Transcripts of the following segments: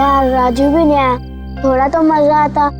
यार राजू भी नहीं आया, थोड़ा तो मजा आता।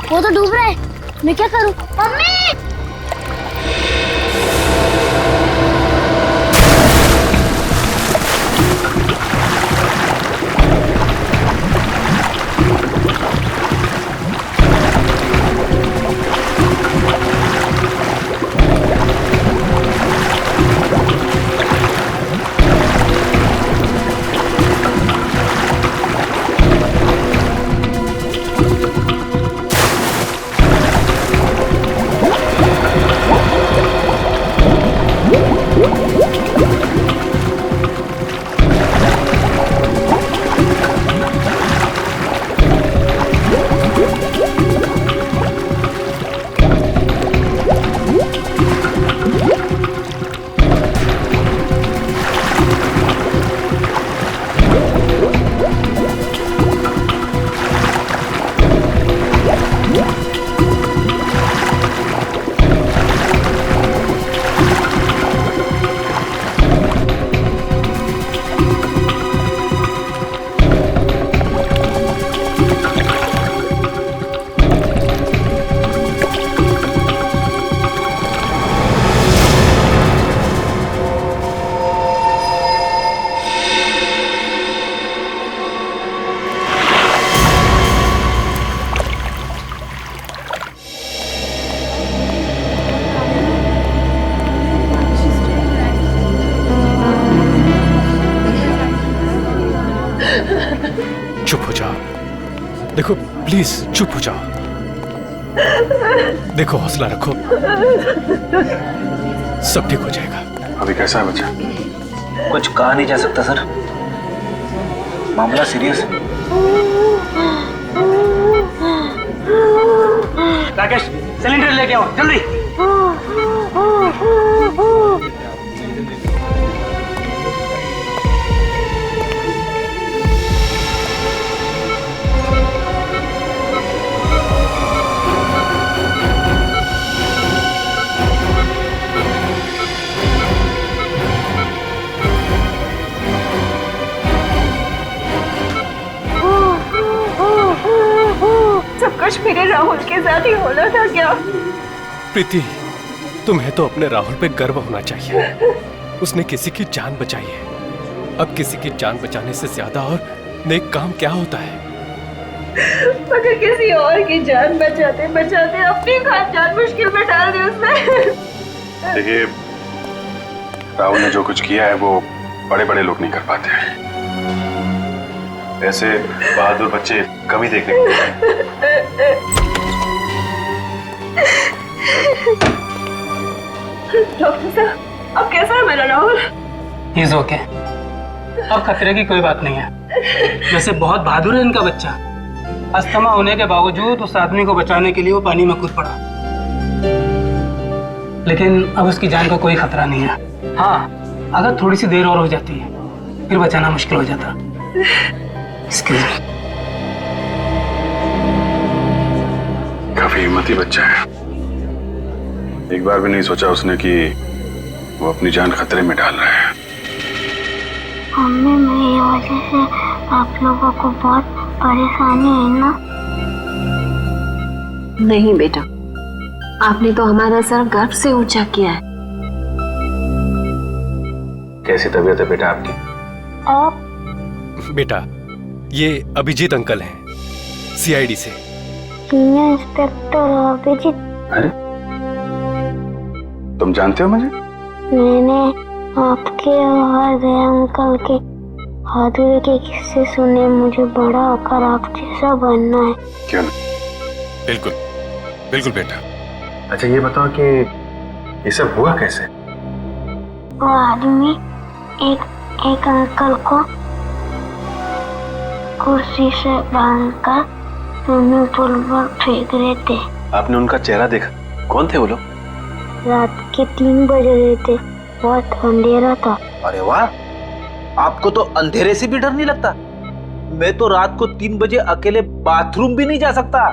वो तो डूब रहा है, मैं क्या करूं? मम्मी! चुप हो जाओ, देखो प्लीज चुप हो जाओ, देखो हौसला रखो, सब ठीक हो जाएगा। अभी कैसा है बच्चा? कुछ कहा नहीं जा सकता सर, मामला सीरियस है। राकेश सिलेंडर लेके आओ जल्दी। सब कुछ मेरे राहुल के साथ ही होना था क्या? प्रीति, तुम्हें तो अपने राहुल पे गर्व होना चाहिए, उसने किसी की जान बचाई है। अब किसी की जान बचाने से ज्यादा और नेक काम क्या होता है? अगर किसी और की जान बचाते बचाते अपनी खास जान मुश्किल में डाल दी उसने। देखिए, राहुल ने जो कुछ किया है वो बड़े बड़े लोग नहीं कर पाते हैं। ऐसे बहादुर बच्चे कभी देखने को मिलते हैं। डॉक्टर साहब, अब कैसा है मेरा राहुल? He is okay। अब खतरे की कोई बात नहीं है। वैसे बहुत बहादुर है इनका बच्चा, अस्थमा होने के बावजूद उस आदमी को बचाने के लिए वो पानी में कूद पड़ा, लेकिन अब उसकी जान का कोई खतरा नहीं है। हाँ, अगर थोड़ी सी देर और हो जाती है फिर बचाना मुश्किल हो जाता। Excuse me। काफी हिम्मती बच्चा है, एक बार भी नहीं सोचा उसने कि वो अपनी जान खतरे में डाल रहा है। मम्मी, मेरी वजह से आप लोगों को बहुत परेशानी है ना? नहीं बेटा, आपने तो हमारा सर गर्व से ऊंचा किया है। कैसी तबीयत है बेटा आपकी? आप बेटा, ये अभिजीत अंकल हैं, सीआईडी से। Senior inspector Abhijeet. अरे तुम जानते हो मुझे? मैंने आपके और दया अंकल के बहादुरी के किस्से सुने। मुझे बड़ा होकर आप जैसा बनना है। क्यों नहीं? बिल्कुल बिल्कुल बेटा। अच्छा ये बताओ कि ये सब हुआ कैसे? वो आदमी एक अंकल को कुर्सी से बांधकर स्विमिंग पूल पर फेंक रहे थे। आपने उनका चेहरा देखा? कौन थे वो लोग? रात के 3 बज रहे थे, बहुत अंधेरा था। अरे वाह, आपको तो अंधेरे से भी डर नहीं लगता? मैं तो रात को 3 बजे अकेले बाथरूम भी नहीं जा सकता।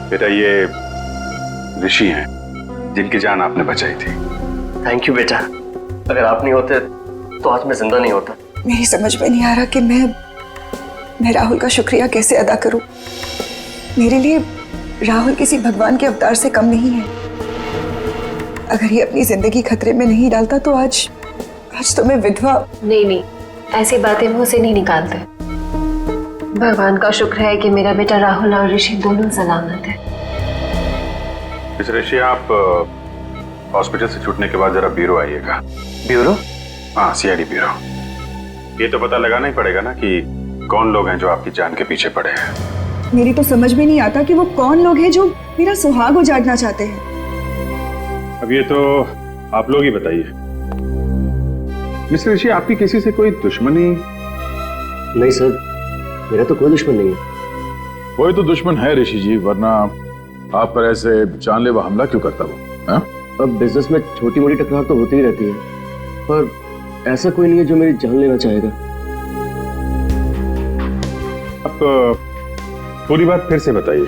बेटा ये ऋषि हैं जिनकी जान आपने बचाई थी। थैंक यू बेटा, अगर आप नहीं होते तो आज मैं जिंदा नहीं होता। मेरी समझ में नहीं आ रहा कि मैं राहुल का शुक्रिया कैसे अदा करूं। मेरे लिए राहुल किसी भगवान के अवतार से कम नहीं है। अगर ये अपनी जिंदगी खतरे में नहीं डालता तो आज तो मैं विधवा। नहीं, ऐसी बातें मुंह से नहीं निकालते। भगवान का शुक्र है कि मेरा बेटा राहुल और ऋषि दोनों सलामत है। मिस ऋषि, आप हॉस्पिटल से छूटने के बाद जरा ब्यूरो आइएगा। ब्यूरो? हाँ, सीआईडी ब्यूरो। ये तो पता लगाना ही पड़ेगा ना कि कौन लोग हैं जो आपकी जान के पीछे पड़े हैं। मेरी तो समझ में नहीं आता कि वो कौन लोग हैं जो मेरा सुहाग उजाड़ना चाहते हैं। अब ये तो आप लोग ही बताइए। मिस ऋषि, आपकी किसी से कोई दुश्मनी? नहीं सर, मेरा तो कोई दुश्मन नहीं है। कोई तो दुश्मन है ऋषि जी, वरना आप पर ऐसे जानलेवा हमला क्यों करता वो? हाँ? अब बिजनेस में छोटी मोटी टकरार तो होती ही रहती है, पर ऐसा कोई नहीं है जो मेरी जान लेना चाहेगा। आप पूरी बात फिर से बताइए,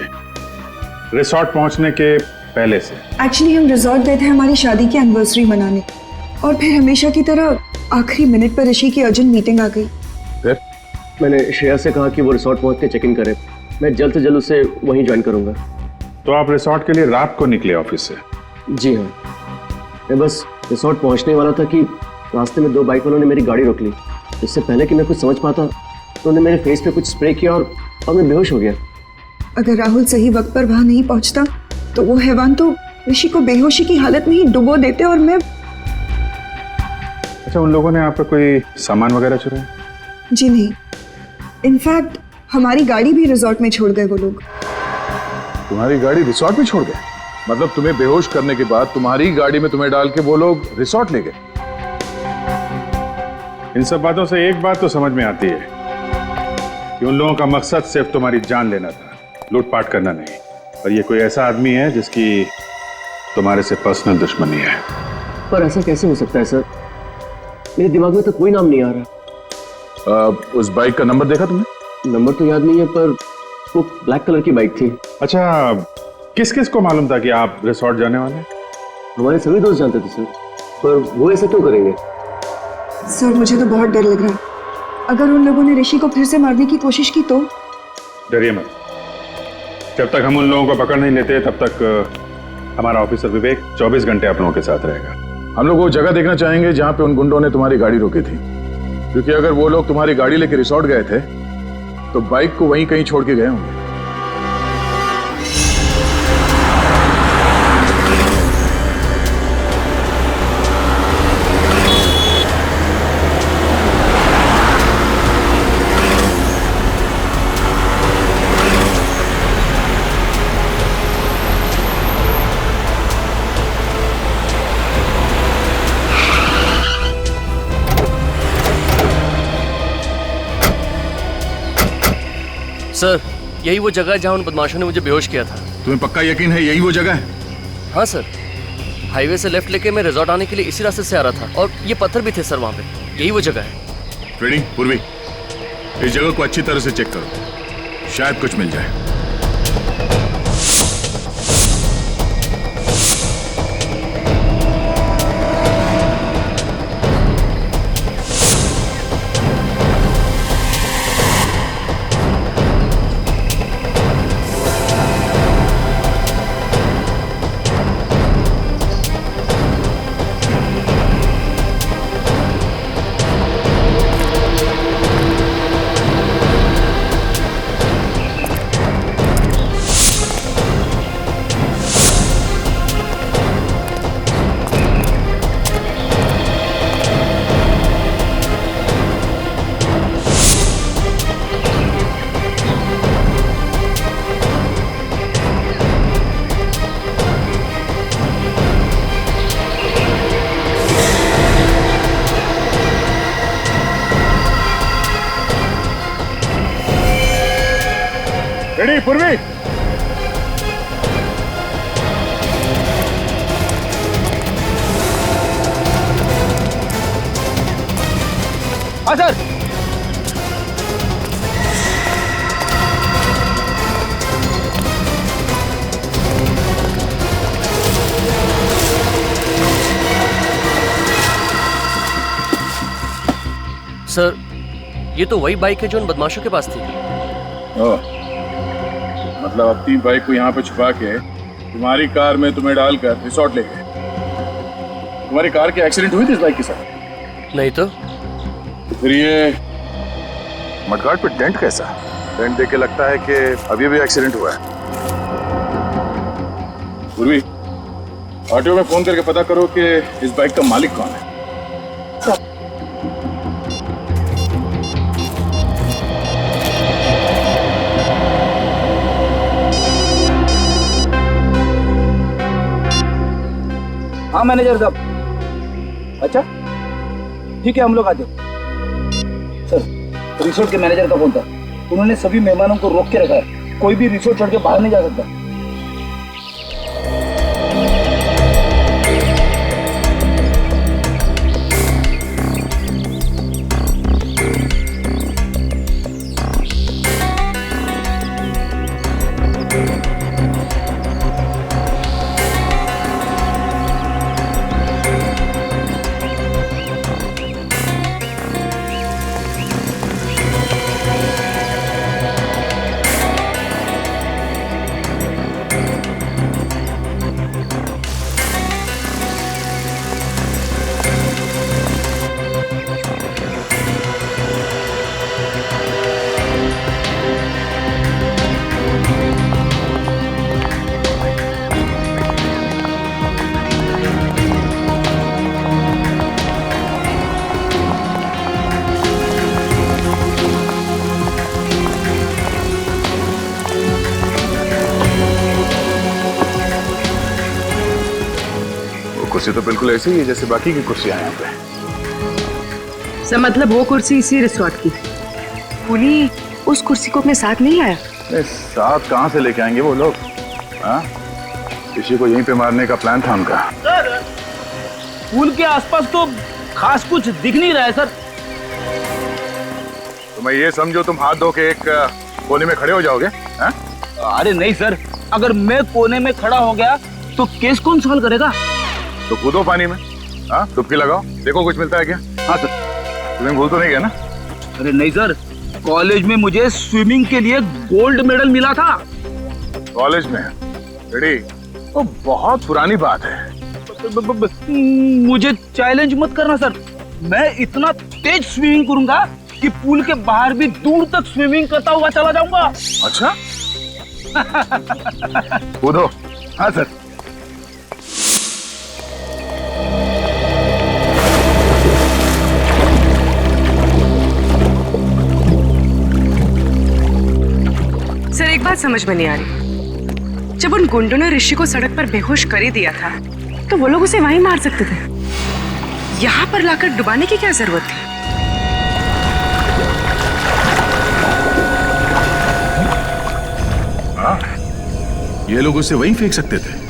रिसोर्ट पहुंचने के पहले से। एक्चुअली हम रिजॉर्ट गए थे हमारी शादी की एनिवर्सरी मनाने, और फिर हमेशा की तरह आखिरी मिनट पर ऋषि की अर्जेंट मीटिंग आ गई। फिर मैंने श्रेया से कहा कि वो रिसोर्ट पहुंच के चेक इन करे। मैं जल्द से जल्द उसे वहीं ज्वाइन करूंगा। तो आप रिसोर्ट के लिए रात को निकले ऑफिस से? जी हाँ, मैं बस रिसोर्ट पहुंचने वाला था कि रास्ते में 2 बाइक वालों ने मेरी गाड़ी रोक ली। इससे पहले कि मैं कुछ समझ पाता तो उन्होंने मेरे फेस पे कुछ स्प्रे किया और मैं बेहोश हो गया। अगर राहुल सही वक्त पर वहां नहीं पहुंचता तो वो हैवान तो ऋषि को बेहोशी की हालत में ही डुबो देते और मैं। अच्छा, उन लोगों ने आपका कोई सामान वगैरह चुराया? जी नहीं, इनफैक्ट हमारी गाड़ी भी रिजॉर्ट में छोड़ गए वो लोग। तुम्हारी गाड़ी रिसोर्ट में छोड़ गए? मतलब तुम्हें बेहोश करने के बाद तुम्हारी गाड़ी में तुम्हें डाल के वो लोग रिसोर्ट ले गए? इन सब बातों से एक बात तो समझ में आती है कि उन लोगों का मकसद सिर्फ तुम्हारी जान लेना था, लूटपाट करना नहीं। और ये कोई ऐसा आदमी है जिसकी तुम्हारे से पर्सनल दुश्मनी है। पर ऐसा कैसे हो सकता है सर? मेरे दिमाग में तो कोई नाम नहीं आ रहा। उस बाइक का नंबर देखा तुमने? नंबर तो याद नहीं है, पर वो ब्लैक कलर की बाइक थी। अच्छा, किस किस को मालूम था कि आप रिसोर्ट जाने वाले? हमारे सभी दोस्त जानते थे सर, पर वो ऐसा क्यों करेंगे? सर मुझे तो बहुत डर लग रहा है। अगर उन लोगों ने ऋषि को फिर से मारने की कोशिश की तो? डरिए मत, जब तक हम उन लोगों को पकड़ नहीं लेते तब तक हमारा ऑफिसर विवेक 24 घंटे आप लोगों के साथ रहेगा। हम लोग वो जगह देखना चाहेंगे जहाँ पे उन गुंडों ने तुम्हारी गाड़ी रोकी थी, क्योंकि अगर वो लोग तुम्हारी गाड़ी लेके रिसोर्ट गए थे तो बाइक को वहीं कहीं छोड़ के गए होंगे। सर, यही वो जगह है जहाँ उन बदमाशों ने मुझे बेहोश किया था। तुम्हें पक्का यकीन है यही वो जगह है? हाँ सर, हाईवे से लेफ्ट लेके मैं रिजॉर्ट आने के लिए इसी रास्ते से आ रहा था, और ये पत्थर भी थे सर वहाँ पे। यही वो जगह है। रेडी पूर्वी, इस जगह को अच्छी तरह से चेक करो, शायद कुछ मिल जाए। पूर्वी, हाँ सर। सर, ये तो वही बाइक है जो उन बदमाशों के पास थी। मतलब अपनी बाइक को यहाँ पे छुपा के तुम्हारी कार में तुम्हें डालकर रिसोर्ट ले गए। तुम्हारी कार की एक्सीडेंट हुई थी इस बाइक के साथ? नहीं तो फिर ये मडगार्ड पे डेंट कैसा? डेंट देख के लगता है कि अभी भी एक्सीडेंट हुआ है। पूर्वी, ऑटो में फोन करके पता करो कि इस बाइक का मालिक कौन है। हाँ मैनेजर साहब। अच्छा ठीक है, हम लोग आते। सर, रिसोर्ट के मैनेजर का फोन था। उन्होंने सभी मेहमानों को रोक के रखा है, कोई भी रिसोर्ट छोड़ के बाहर नहीं जा सकता। कुर्सी तो बिल्कुल ऐसी ही है जैसे बाकी की कुर्सियां यहाँ पे। सर मतलब वो कुर्सी इसी रिसोर्ट की। पुली उस कुर्सी को अपने साथ नहीं लाया? साथ कहाँ से लेके आएंगे वो लोग? हाँ, किसी को यहीं पे मारने का प्लान था उनका। सर, पुल के आसपास तो खास कुछ दिख नहीं रहा है सर। तो मैं ये समझो तुम हाथ धो के एक कोने में खड़े हो जाओगे? हाँ? अरे नहीं सर, अगर मैं कोने में खड़ा हो गया तो केस कौन सॉल्व करेगा? तो कूदो पानी में, हाँ डुबकी लगाओ, देखो कुछ मिलता है क्या। हाँ सर। तुम्हें भूल तो नहीं गया ना? अरे नहीं सर, कॉलेज में मुझे स्विमिंग के लिए गोल्ड मेडल मिला था। कॉलेज में? रेडी? वो बहुत पुरानी बात है। मुझे चैलेंज मत करना सर, मैं इतना तेज स्विमिंग करूंगा कि पूल के बाहर भी दूर तक स्विमिंग करता हुआ चला जाऊंगा। अच्छा? कूदो। हाँ सर। सर एक बात समझ में नहीं आ रही, जब उन गुंडों ने ऋषि को सड़क पर बेहोश कर ही दिया था तो वो लोग उसे वहीं मार सकते थे। यहाँ पर लाकर डुबाने की क्या जरूरत थी? हाँ, ये लोग उसे वहीं फेंक सकते थे।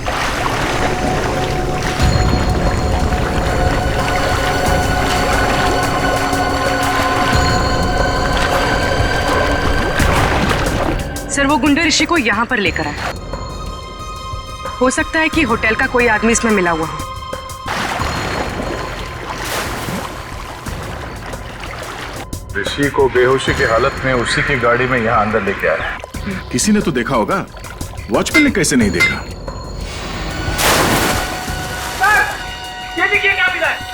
सर वो गुंडे ऋषि को यहाँ पर लेकर आए। हो सकता है कि होटल का कोई आदमी इसमें मिला हुआ हो। ऋषि को बेहोशी की हालत में उसी की गाड़ी में यहाँ अंदर लेके आया। किसी ने तो देखा होगा, वॉचमैन ने कैसे नहीं देखा? ये देखिए क्या मिला है।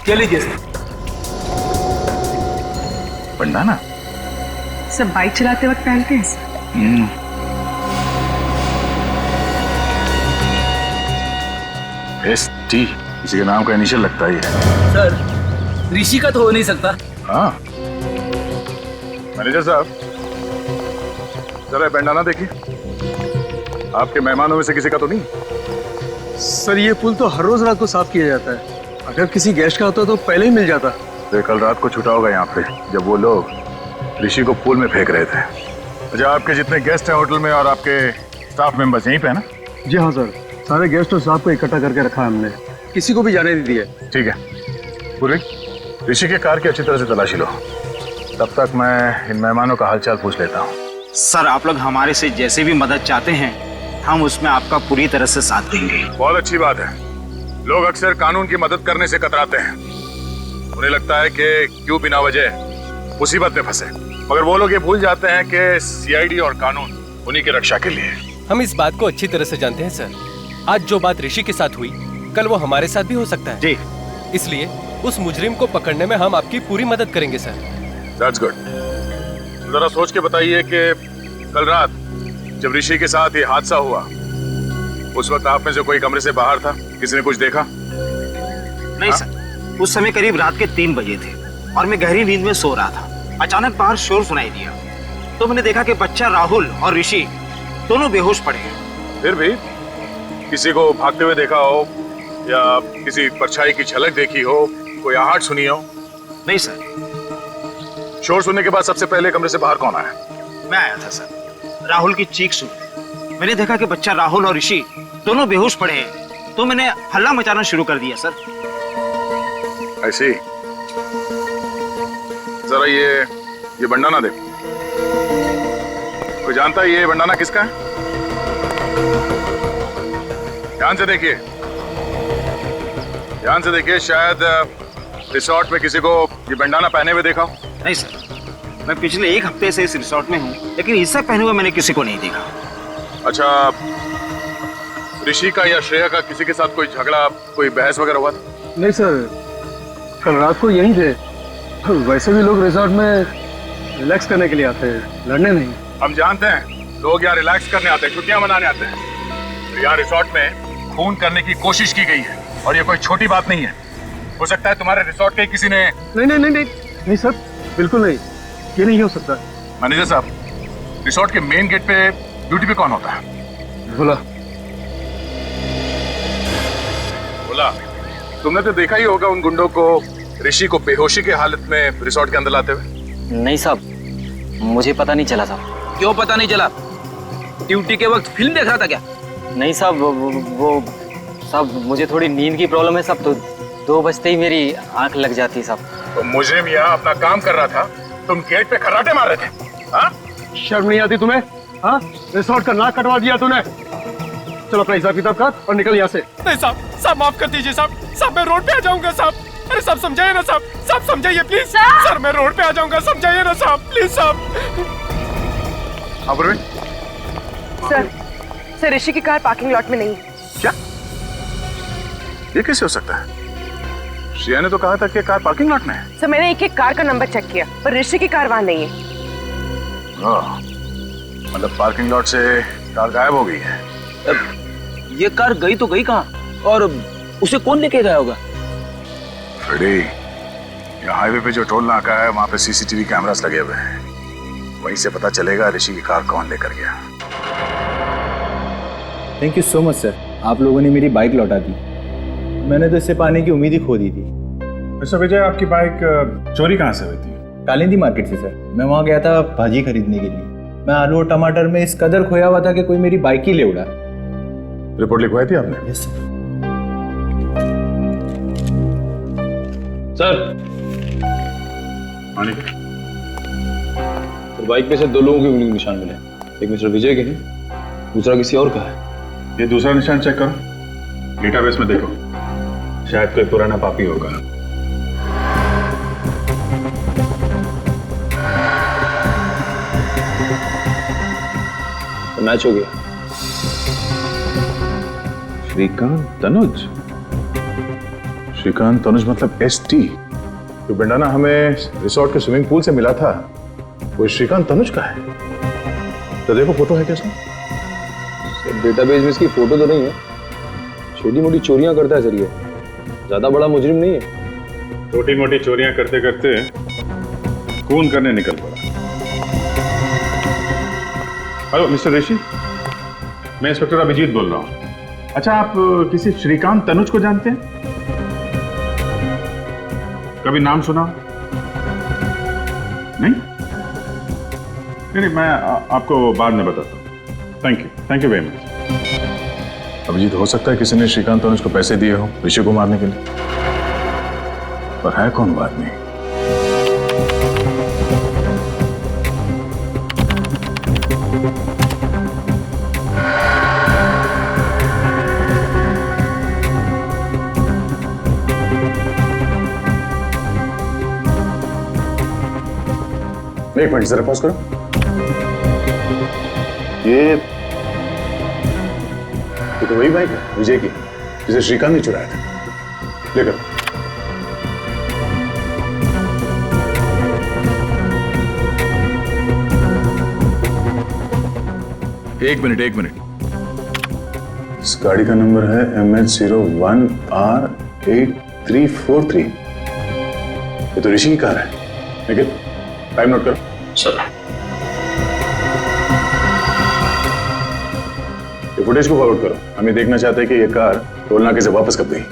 क्या लीजिए सर? पंडाना? सब बाइक चलाते वक्त पहनते हैं सर। ST किसी के नाम का इनिशियल लगता ही है। सर ऋषि का तो हो नहीं सकता। हाँ मैनेजर साहब, जरा बैंडाना देखिए। आपके मेहमानों में से किसी का तो नहीं? सर ये पुल तो हर रोज रात को साफ किया जाता है। अगर किसी गेस्ट का होता तो पहले ही मिल जाता। तो कल रात को छुटा होगा यहाँ पे जब वो लोग ऋषि को पुल में फेंक रहे थे। अच्छा, आपके जितने गेस्ट हैं होटल में और आपके स्टाफ मेंबर्स यहीं पे है ना? जी हाँ सर, सारे गेस्ट और स्टाफ को इकट्ठा करके रखा है हमने, किसी को भी जाने नहीं दिया। ठीक है पूर्वी, ऋषि के कार की अच्छी तरह से तलाशी लो, तब तक मैं इन मेहमानों का हालचाल पूछ लेता हूँ। सर आप लोग हमारे से जैसे भी मदद चाहते हैं हम उसमें आपका पूरी तरह से साथ देंगे। बहुत अच्छी बात है। लोग अक्सर कानून की मदद करने से कतराते हैं। उन्हें लगता है कि क्यों बिना वजह मुसीबत में फंसे, मगर वो लोग ये भूल जाते हैं कि सीआईडी और कानून उन्हीं की रक्षा के लिए। हम इस बात को अच्छी तरह से जानते हैं सर। आज जो बात ऋषि के साथ हुई कल वो हमारे साथ भी हो सकता है जी, इसलिए उस मुजरिम को पकड़ने में हम आपकी पूरी मदद करेंगे सर। That's good. जरा सोच के बताइए कि कल रात जब ऋषि के साथ ये हादसा हुआ उस वक्त आप में से कोई कमरे से बाहर था? किसी ने कुछ देखा? नहीं सर, उस समय करीब रात के 3 बजे थे और मैं गहरी नींद में सो रहा था। अचानक बाहर शोर सुनाई दिया तो मैंने देखा कि बच्चा राहुल और ऋषि दोनों बेहोश पड़े हैं। फिर भी किसी को भागते हुए देखा हो या किसी परछाई की झलक देखी हो, कोई आहट सुनी हो? नहीं सर। शोर सुनने के बाद सबसे पहले कमरे से बाहर कौन आया? मैं आया था सर। राहुल की चीख सुनी, मैंने देखा कि बच्चा राहुल और ऋषि दोनों बेहोश पड़े हैं तो मैंने हल्ला मचाना शुरू कर दिया सर। ऐसी जरा ये बंडाना देखो। कोई जानता है ये बंडाना किसका है? ध्यान से देखिए, ध्यान से देखिए। शायद रिसोर्ट में किसी को ये बंडाना पहने हुए देखा हो। नहीं सर, मैं पिछले 1 हफ्ते से इस रिसोर्ट में हूँ लेकिन इससे पहने हुए मैंने किसी को नहीं देखा। अच्छा, ऋषि का या श्रेया का किसी के साथ कोई झगड़ा, कोई बहस वगैरह हुआ था? नहीं सर, कल रात को यहीं थे। वैसे भी लोग रिसोर्ट में रिलैक्स करने के लिए आते हैं, लड़ने नहीं। हम जानते हैं लोग यहाँ रिलैक्स करने आते हैं, छुट्टियां मनाने आते हैं। तो यहाँ रिसोर्ट में खून करने की कोशिश की गई है और ये कोई छोटी बात नहीं है। हो सकता है तुम्हारे रिसोर्ट के किसी ने। नहीं सर, बिल्कुल नहीं, ये नहीं हो सकता। मैनेजर साहब, रिसोर्ट के मेन गेट पे ड्यूटी पे कौन होता है? बोला तुमने तो देखा ही होगा उन गुंडों को ऋषि को बेहोशी के हालत में रिसोर्ट के अंदर लाते हुए। नहीं साहब, मुझे पता नहीं चला साहब। क्यों पता नहीं चला? ड्यूटी के वक्त फिल्म देख रहा था क्या? नहीं साहब, वो साहब मुझे थोड़ी नींद की प्रॉब्लम है साहब, तो 2 बजते ही मेरी आंख लग जाती है साहब। तो मुजरिम यहाँ अपना काम कर रहा था, तुम गेट पे खर्राटे मार रहे थे। हाँ? शर्म नहीं आती तुम्हें? हाँ, रिसोर्ट का नाक कटवा दिया तूने। चलो अपना हिसाब किताब कर और निकल यहाँ से। नहीं साहब माफ कर दीजिए साहब। मैं रोड पे आ जाऊंगा साहब। अरे साहब समझाइए ना साहब समझाइए प्लीज। सर मैं रोड पे आ जाऊंगा, समझाइए ना साहब प्लीज साहब। सर ऋषि की कार पार्किंग लॉट में नहीं है। क्या? ये कैसे हो सकता है? श्रेया ने तो कहा था कि कार पार्किंग लॉट में है। सर मैंने एक कार का नंबर चेक किया पर ऋषि की कार वहाँ नहीं है। मतलब पार्किंग लॉट से कार गायब हो गई है। ये कार गई तो गई कहाँ और उसे कौन लेके गया होगा? फ्रेडी, यहाँ हाईवे पे जो टोल नाका है वहाँ पे सीसीटीवी कैमरास लगे हुए हैं, वहीं से पता चलेगा ऋषि की कार कौन लेकर गया। Thank you so much sir, आप लोगों ने मेरी बाइक लौटा दी। मैंने तो इससे पाने की उम्मीद ही खो दी थी। मिस्टर विजय, आपकी बाइक चोरी कहाँ से हुई थी? कालिंदी मार्केट से सर। मैं वहाँ गया था भाजी खरीदने के लिए। मैं आलू और टमाटर में इस कदर खोया हुआ था कि कोई मेरी बाइक ही ले उड़ा। रिपोर्ट लिखवाई थी आपने? Yes sir. सर बाइक पे से 2 लोगों के उंगली के निशान मिले। एक मिस्टर विजय के हैं, दूसरा किसी और का है। ये दूसरा निशान चेक करो, डेटाबेस में देखो, शायद कोई पुराना पापी होगा। तो मैच हो गया। श्रीकांत तनुज मतलब ST। जो बंडाना हमें रिसोर्ट के स्विमिंग पूल से मिला था वो श्रीकांत तनुज का है। तो देखो फोटो है क्या सर? डेटाबेस में इसकी फोटो तो नहीं है। छोटी मोटी चोरियां करता है सर, ये ज्यादा बड़ा मुजरिम नहीं है। छोटी मोटी चोरियां करते करते खून करने निकल पड़ा। हेलो मिस्टर ऋषि, मैं इंस्पेक्टर अभिजीत बोल रहा हूँ। अच्छा, आप किसी श्रीकांत तनुज को जानते हैं? कभी नाम सुना? नहीं, मैं आपको बाद में बताता हूँ। Thank you very much. Abhijeet, हो सकता है किसी ने श्रीकांत तनुज को पैसे दिए हो ऋषि को मारने के लिए, पर है कौन वो आदमी? एक मिनट जरा पॉज करो। ये तो वही बाइक है विजय की, जिसे श्रीकांत ने चुराया था। लेकर एक मिनट। इस गाड़ी का नंबर है MH01R8343। ये तो ऋषि की कार है। लेकिन टाइम नोट करो। सर, ये फुटेज को फॉरवर्ड करो। हम ये देखना चाहते हैं कि ये कार टोल नाके से वापस कब गई।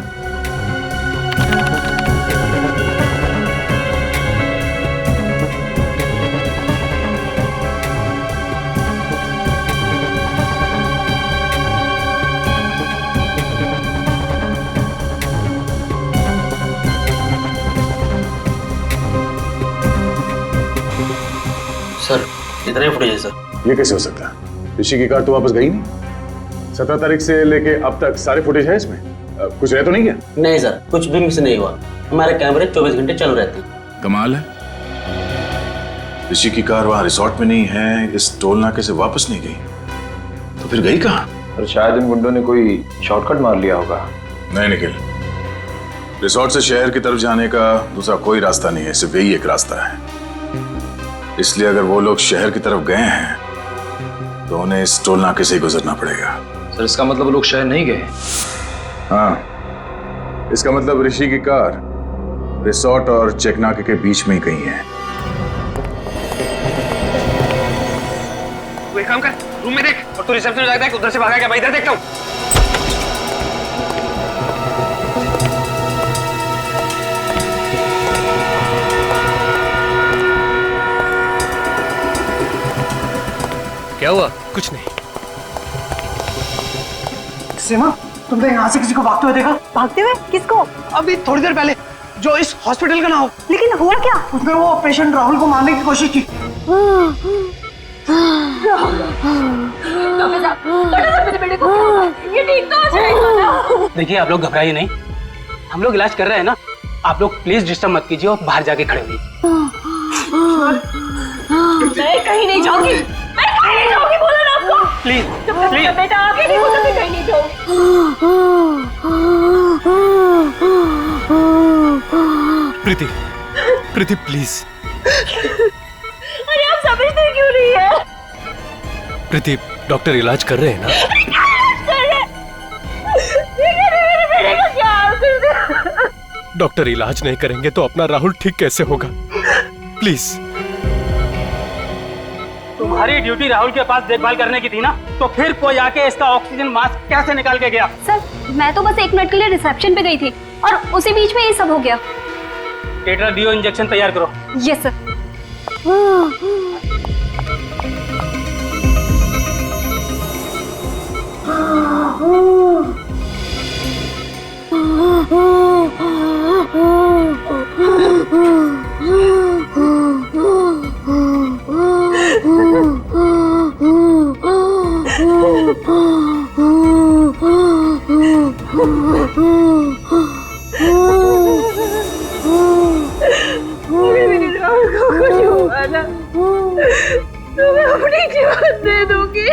सर, इतना ही फुटेज है सर। ये कैसे हो सकता है? ऋषि की कार तो वापस गई नहीं। 17 तारीख से लेके अब तक सारे फुटेज है इसमें। कुछ रह तो नहीं गया? नहीं सर, कुछ भी मिस नहीं हुआ। हमारे कैमरे 24 घंटे चालू रहते हैं। कमाल है, ऋषि की कार वहां रिसोर्ट में नहीं है, इस टोल नाके से वापस नहीं गई, तो फिर गई कहाँ? और शायद इन गुंडों ने कोई शॉर्टकट मार लिया होगा। नहीं निखिल, रिसोर्ट से शहर की तरफ जाने का दूसरा कोई रास्ता नहीं है, सिर्फ यही एक रास्ता है। इसलिए अगर वो लोग शहर की तरफ गए हैं तो उन्हें इस टोल नाके से ही गुजरना पड़ेगा। सर, इसका मतलब वो लोग शहर नहीं गए? हाँ, इसका मतलब ऋषि की कार रिसोर्ट और चेक नाके के बीच में ही कहीं है। तू एक काम कर, रूम में देख, और तू रिसेप्शन में जाकर देख, उधर से भागा क्या? मैं इधर देखता हूँ। क्या हुआ? कुछ नहीं। सीमा, तुमने यहाँ से किसी को भागते हुए देखा? भागते हुए? किसको? अभी थोड़ी देर पहले, जो इस हॉस्पिटल का ना हो। लेकिन हुआ क्या? उसने वो पेशेंट राहुल को मारने की कोशिश की। ये ठीक तो हो जाएगा ना? देखिए, आप लोग घबराइए नहीं, हम लोग इलाज कर रहे हैं ना। आप लोग प्लीज डिस्टर्ब मत कीजिए और बाहर जाके खड़े होइए। मैं कहीं नहीं जाऊंगी, मैं कहीं नहीं जाऊंगी, बोला ना आपको। प्लीज प्लीज बेटा, आगे नहीं बोला, मैं कहीं नहीं जाऊंगी। प्रीति प्लीज। अरे आप समझते क्यों नहीं है? प्रीति, डॉक्टर इलाज कर रहे हैं ना? मेरे का क्या हाल कर दिया? डॉक्टर इलाज नहीं करेंगे तो अपना राहुल ठीक कैसे होगा? प्लीज। तुम्हारी ड्यूटी राहुल के पास देखभाल करने की थी ना, तो फिर कोई आके इसका ऑक्सीजन मास्क कैसे निकाल के गया? सर, मैं तो बस 1 मिनट के लिए रिसेप्शन पे गई थी और उसी बीच में ये सब हो गया। टेट्राडियो इंजेक्शन तैयार करो। Yes sir. मेरे राहुल को कुछ हुआ ना, तो मैं अपनी जीवन दे दूंगी।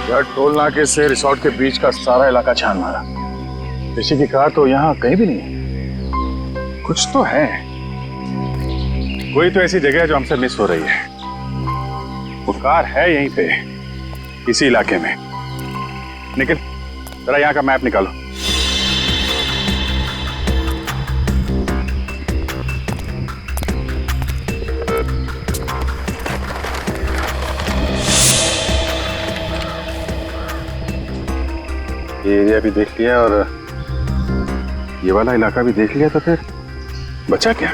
यार, टोल नाके से रिसोर्ट के बीच का सारा इलाका छान मारा। ऋषि की कार तो यहाँ कहीं भी नहीं है। कुछ तो है, कोई तो ऐसी जगह है जो हमसे मिस हो रही है। वो कार है यहीं पे, इसी इलाके में। निखिल, जरा यहाँ का मैप निकालो। ये एरिया भी देख लिया और ये वाला इलाका भी देख लिया, तो फिर बचा क्या?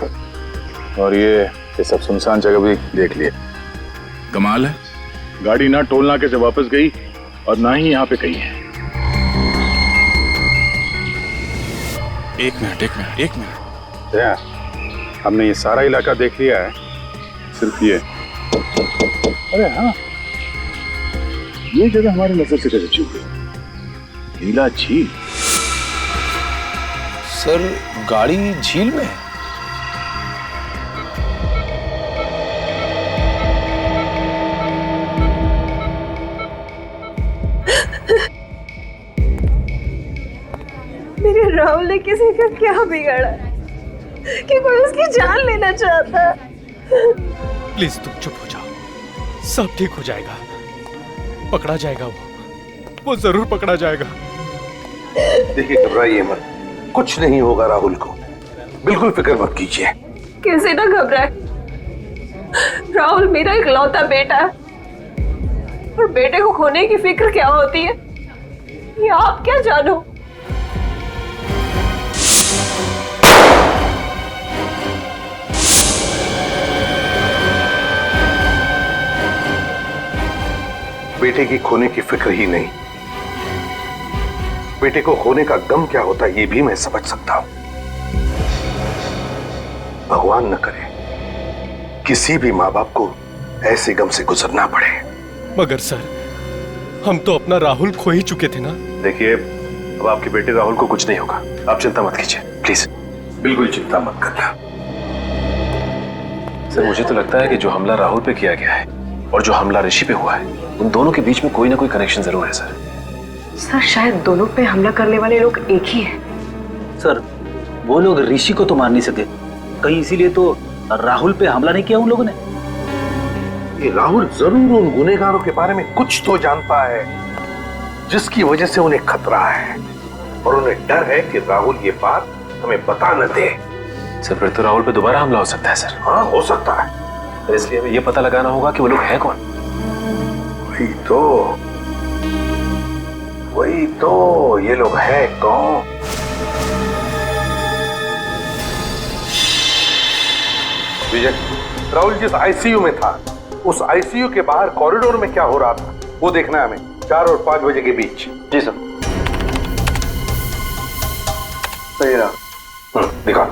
और ये सब सुनसान जगह भी देख लिया। कमाल है, गाड़ी ना टोल नाके से वापस गई और ना ही यहाँ पे कहीं है। एक मिनट। यार, हमने ये सारा इलाका देख लिया है, सिर्फ ये। अरे हाँ, ये जगह हमारी नजर से कैसे चूक गई? नीला झील। सर, गाड़ी झील में है? मेरे राहुल ने किसी का क्या बिगाड़ा कि कोई उसकी जान लेना चाहता? प्लीज तुम चुप हो जाओ, सब ठीक हो जाएगा। पकड़ा जाएगा, वो जरूर पकड़ा जाएगा। देखिए, घबराइए मत, कुछ नहीं होगा राहुल को, बिल्कुल फिक्र मत कीजिए। कैसे ना घबराए, राहुल मेरा इकलौता बेटा है और बेटे को खोने की फिक्र क्या होती है ये आप क्या जानो। बेटे की खोने की फिक्र ही नहीं, बेटे को खोने का गम क्या होता है ये भी मैं समझ सकता हूं। भगवान न करे किसी भी माँ बाप को ऐसे गम से गुजरना पड़े। मगर सर, हम तो अपना राहुल खो ही चुके थे ना। देखिए, अब आपके बेटे राहुल को कुछ नहीं होगा, आप चिंता मत कीजिए प्लीज, बिल्कुल चिंता मत करना। सर, मुझे तो लगता है कि जो हमला राहुल पे किया गया है और जो हमला ऋषि पे हुआ है, उन दोनों के बीच में कोई ना कोई कनेक्शन जरूर है सर। सर, शायद दोनों पे हमला करने वाले लोग एक ही हैं। सर, वो लोग ऋषि को तो मार नहीं सके, कहीं इसीलिए तो राहुल पे हमला नहीं किया उन लोगों ने। ये राहुल जरूर उन गुनहगारों के बारे में कुछ तो जानता है जिसकी वजह से उन्हें खतरा है, और उन्हें डर है कि राहुल ये बात हमें बता न दे। सर, फिर तो राहुल पे दोबारा हमला हो सकता है सर। हाँ, हो सकता है, इसलिए हमें ये पता लगाना होगा कि वो लोग हैं कौन। वही तो ये लोग हैं कौन? विजय, राहुल जिस आईसीयू में था, उस आईसीयू के बाहर कॉरिडोर में क्या हो रहा था वो देखना है हमें, 4 और 5 बजे के बीच। जी सर। सही रहा। दिखा।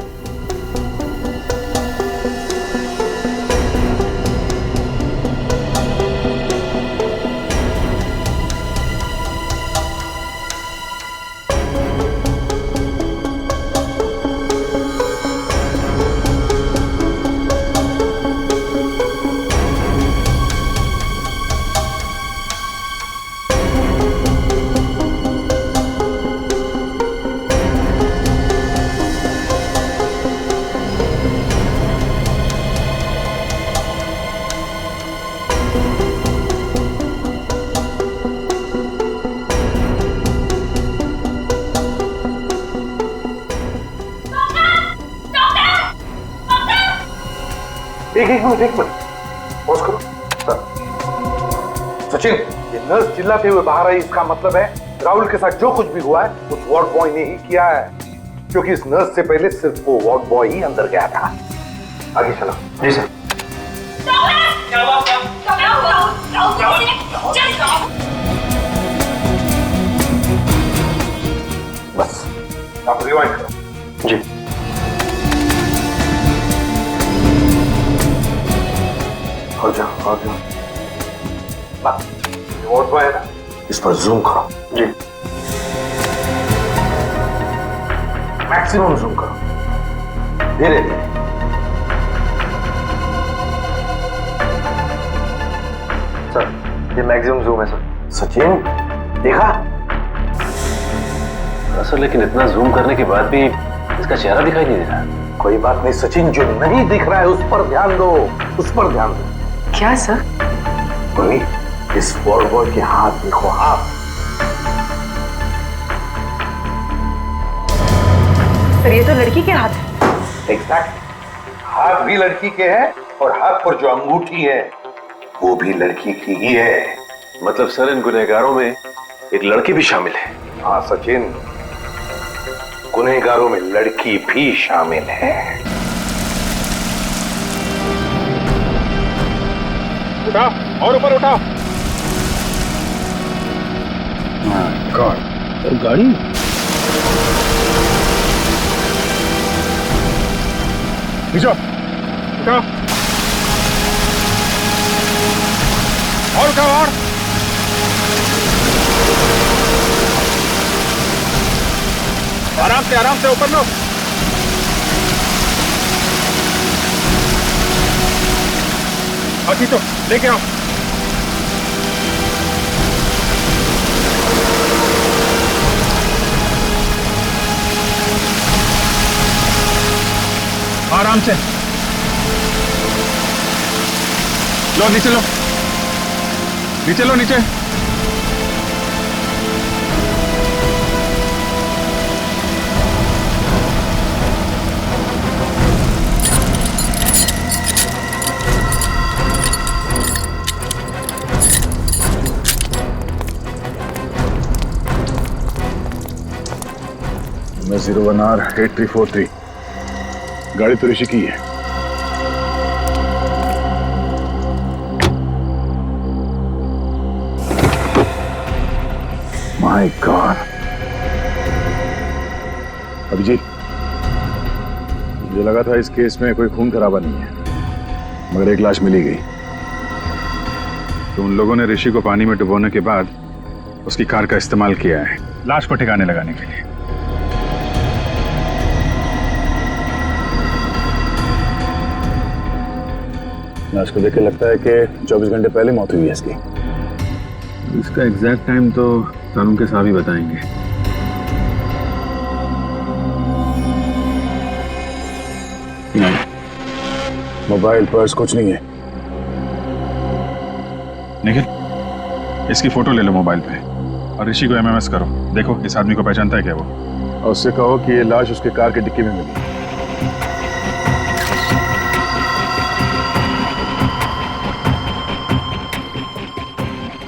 एक मिनट पॉज करो। सचिन, ये नर्स चिल्लाते हुए बाहर आई, इसका मतलब है राहुल के साथ जो कुछ भी हुआ है उस वार्ड बॉय ने ही किया है, क्योंकि इस नर्स से पहले सिर्फ वो वार्ड बॉय ही अंदर गया था। आगे चलो। जी सर। बस आप रिवाइंड करो। जी। और जाओ। वार्ड बॉय है ना, इस पर जूम करो। जी। मैक्सिमम जूम करो, धीरे धीरे। सर, ये मैक्सिमम जूम है सर। सचिन, देखा? सर, लेकिन इतना जूम करने के बाद भी इसका चेहरा दिखाई नहीं दे रहा। कोई बात नहीं सचिन, जो नहीं दिख रहा है उस पर ध्यान दो, उस पर ध्यान दो। क्या सर? मम्मी, इस वॉल्वो के हाथ देखो आप। सर ये तो लड़की के हाथ है। एग्जैक्ट, हाथ भी लड़की के हैं और हाथ पर जो अंगूठी है वो भी लड़की की ही है। मतलब सर इन गुनहगारों में एक लड़की भी शामिल है? हाँ सचिन, गुनहगारों में लड़की भी शामिल है। उठा और ऊपर उठा। और गाड़ी नीचे उठा और उठा और आराम से ऊपर लो। अभी तो लेके आओ। आराम से लो, नीचे लो, नीचे लो, नीचे। मैं 01R8343, गाड़ी तो ऋषि की है। My God. अभिजीत, मुझे लगा था इस केस में कोई खून खराबा नहीं है, मगर एक लाश मिली गई। तो उन लोगों ने ऋषि को पानी में डुबोने के बाद उसकी कार का इस्तेमाल किया है लाश को ठिकाने लगाने के लिए। लाश को देख के लगता है कि 24 घंटे पहले मौत हुई है इसकी। इसका एग्जैक्ट टाइम तो कानून के साहब ही बताएंगे। नहीं, मोबाइल पर्स कुछ नहीं है। निखिल, इसकी फोटो ले लो मोबाइल पे और ऋषि को एमएमएस करो। देखो इस आदमी को पहचानता है क्या वो, और उससे कहो कि ये लाश उसके कार की डिक्की में मिली।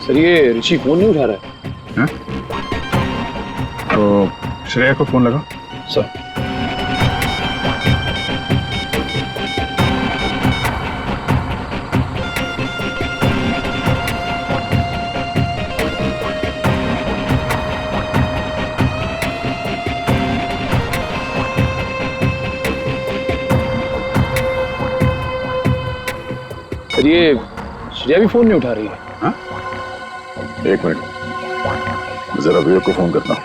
सर ये ऋषि फोन नहीं उठा रहा है। तो श्रेया को फोन लगाओ। सर सर ये श्रेया भी फोन नहीं उठा रही है। हाँ? एक मिनट, जरा विवेक को फोन करता हूं।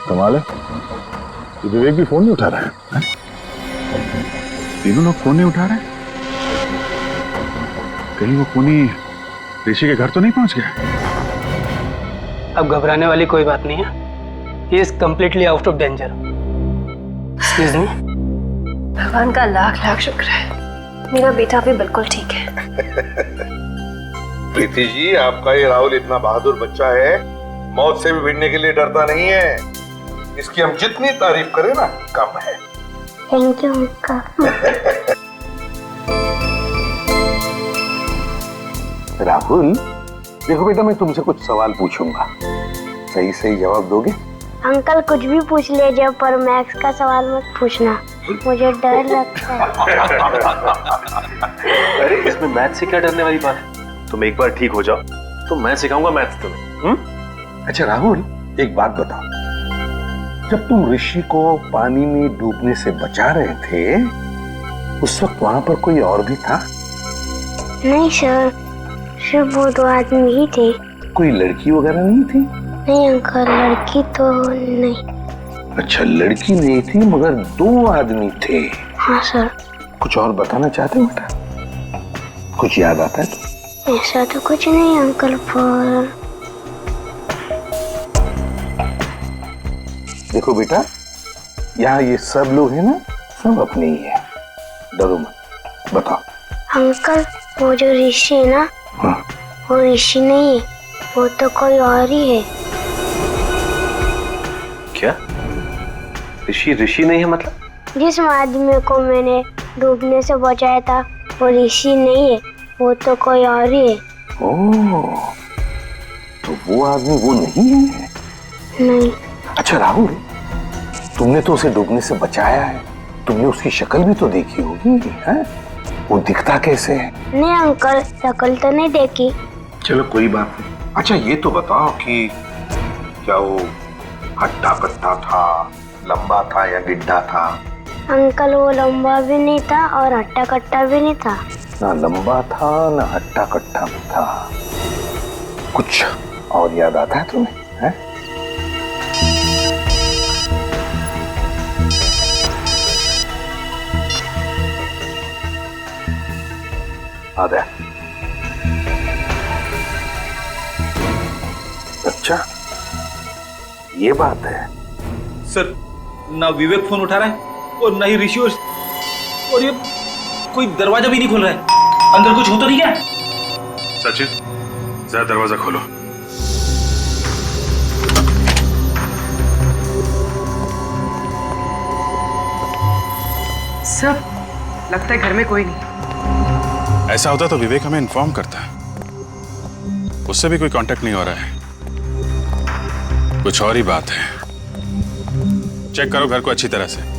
कमाल है, ये विवेक भी फोन नहीं उठा रहा है। तीनों लोग फोन नहीं उठा रहे। कहीं वो खूनी ऋषि के घर तो नहीं पहुंच गया? अब घबराने वाली कोई बात नहीं है। He is completely out of danger. Excuse me? भगवान का लाख लाख शुक्र है, मेरा बेटा भी बिल्कुल ठीक है। प्रीति जी, आपका ये राहुल इतना बहादुर बच्चा है, मौत से भी भिड़ने के लिए डरता नहीं है। इसकी हम जितनी तारीफ करें ना कम है। Thank you uncle. राहुल, देखो बेटा, मैं तुमसे कुछ सवाल पूछूंगा, सही सही जवाब दोगे? अंकल कुछ भी पूछ लीजिए, पर मैथ्स का सवाल मत पूछना, मुझे डर लगता है। अरे इसमें मैथ से क्या डरने वाली बात है? तुम एक बार ठीक हो जाओ तो मैं सिखाऊंगा मैथ्स तुम्हें। अच्छा राहुल, एक बात बताओ, जब तुम ऋषि को पानी में डूबने से बचा रहे थे, उस वक्त वहां पर कोई और भी था? नहीं सर, सिर्फ वो दो आदमी ही थे। कोई लड़की वगैरह नहीं थी? नहीं अंकल, लड़की तो नहीं। अच्छा, लड़की नहीं थी मगर दो आदमी थे। हाँ सर। कुछ और बताना चाहते हो बेटा? कुछ याद आता है तो? ऐसा तो कुछ नहीं अंकल, पर देखो बेटा, यहाँ ये सब लोग हैं ना, सब अपने ही हैं। डरो मत, बताओ। अंकल वो जो ऋषि है ना, हाँ। वो ऋषि नहीं है, वो तो कोई और ही है। क्या? ऋषि नहीं है मतलब? जिस आदमी को मैंने डूबने से बचाया था वो ऋषि नहीं है, वो तो कोई और ही है। ओह, तो वो आदमी वो नहीं है? नहीं। अच्छा राहुल, तुमने तो उसे डूबने से बचाया है, तुमने उसकी शक्ल भी तो देखी होगी, हैं? वो दिखता कैसे है? नहीं अंकल, शक्ल तो नहीं देखी। चलो कोई बात नहीं। अच्छा ये तो बताओ कि क्या वो हट्टा कट्टा था, लंबा था या गिड्ढा था? अंकल वो लंबा भी नहीं था और हट्टा कट्टा भी नहीं था। ना लंबा था ना हट्टा कट्टा भी था। कुछ और याद आता है तुम्हें? हैं? आधा। अच्छा ये बात है। सर ना विवेक फोन उठा रहा है और ना ही ऋषि, और ये कोई दरवाजा भी नहीं खोल रहा है। अंदर कुछ हो तो नहीं क्या? सचिन जरा दरवाजा खोलो। सब लगता है घर में कोई नहीं। ऐसा होता तो विवेक हमें इन्फॉर्म करता। उससे भी कोई कांटेक्ट नहीं हो रहा है। कुछ और ही बात है। चेक करो घर को अच्छी तरह से।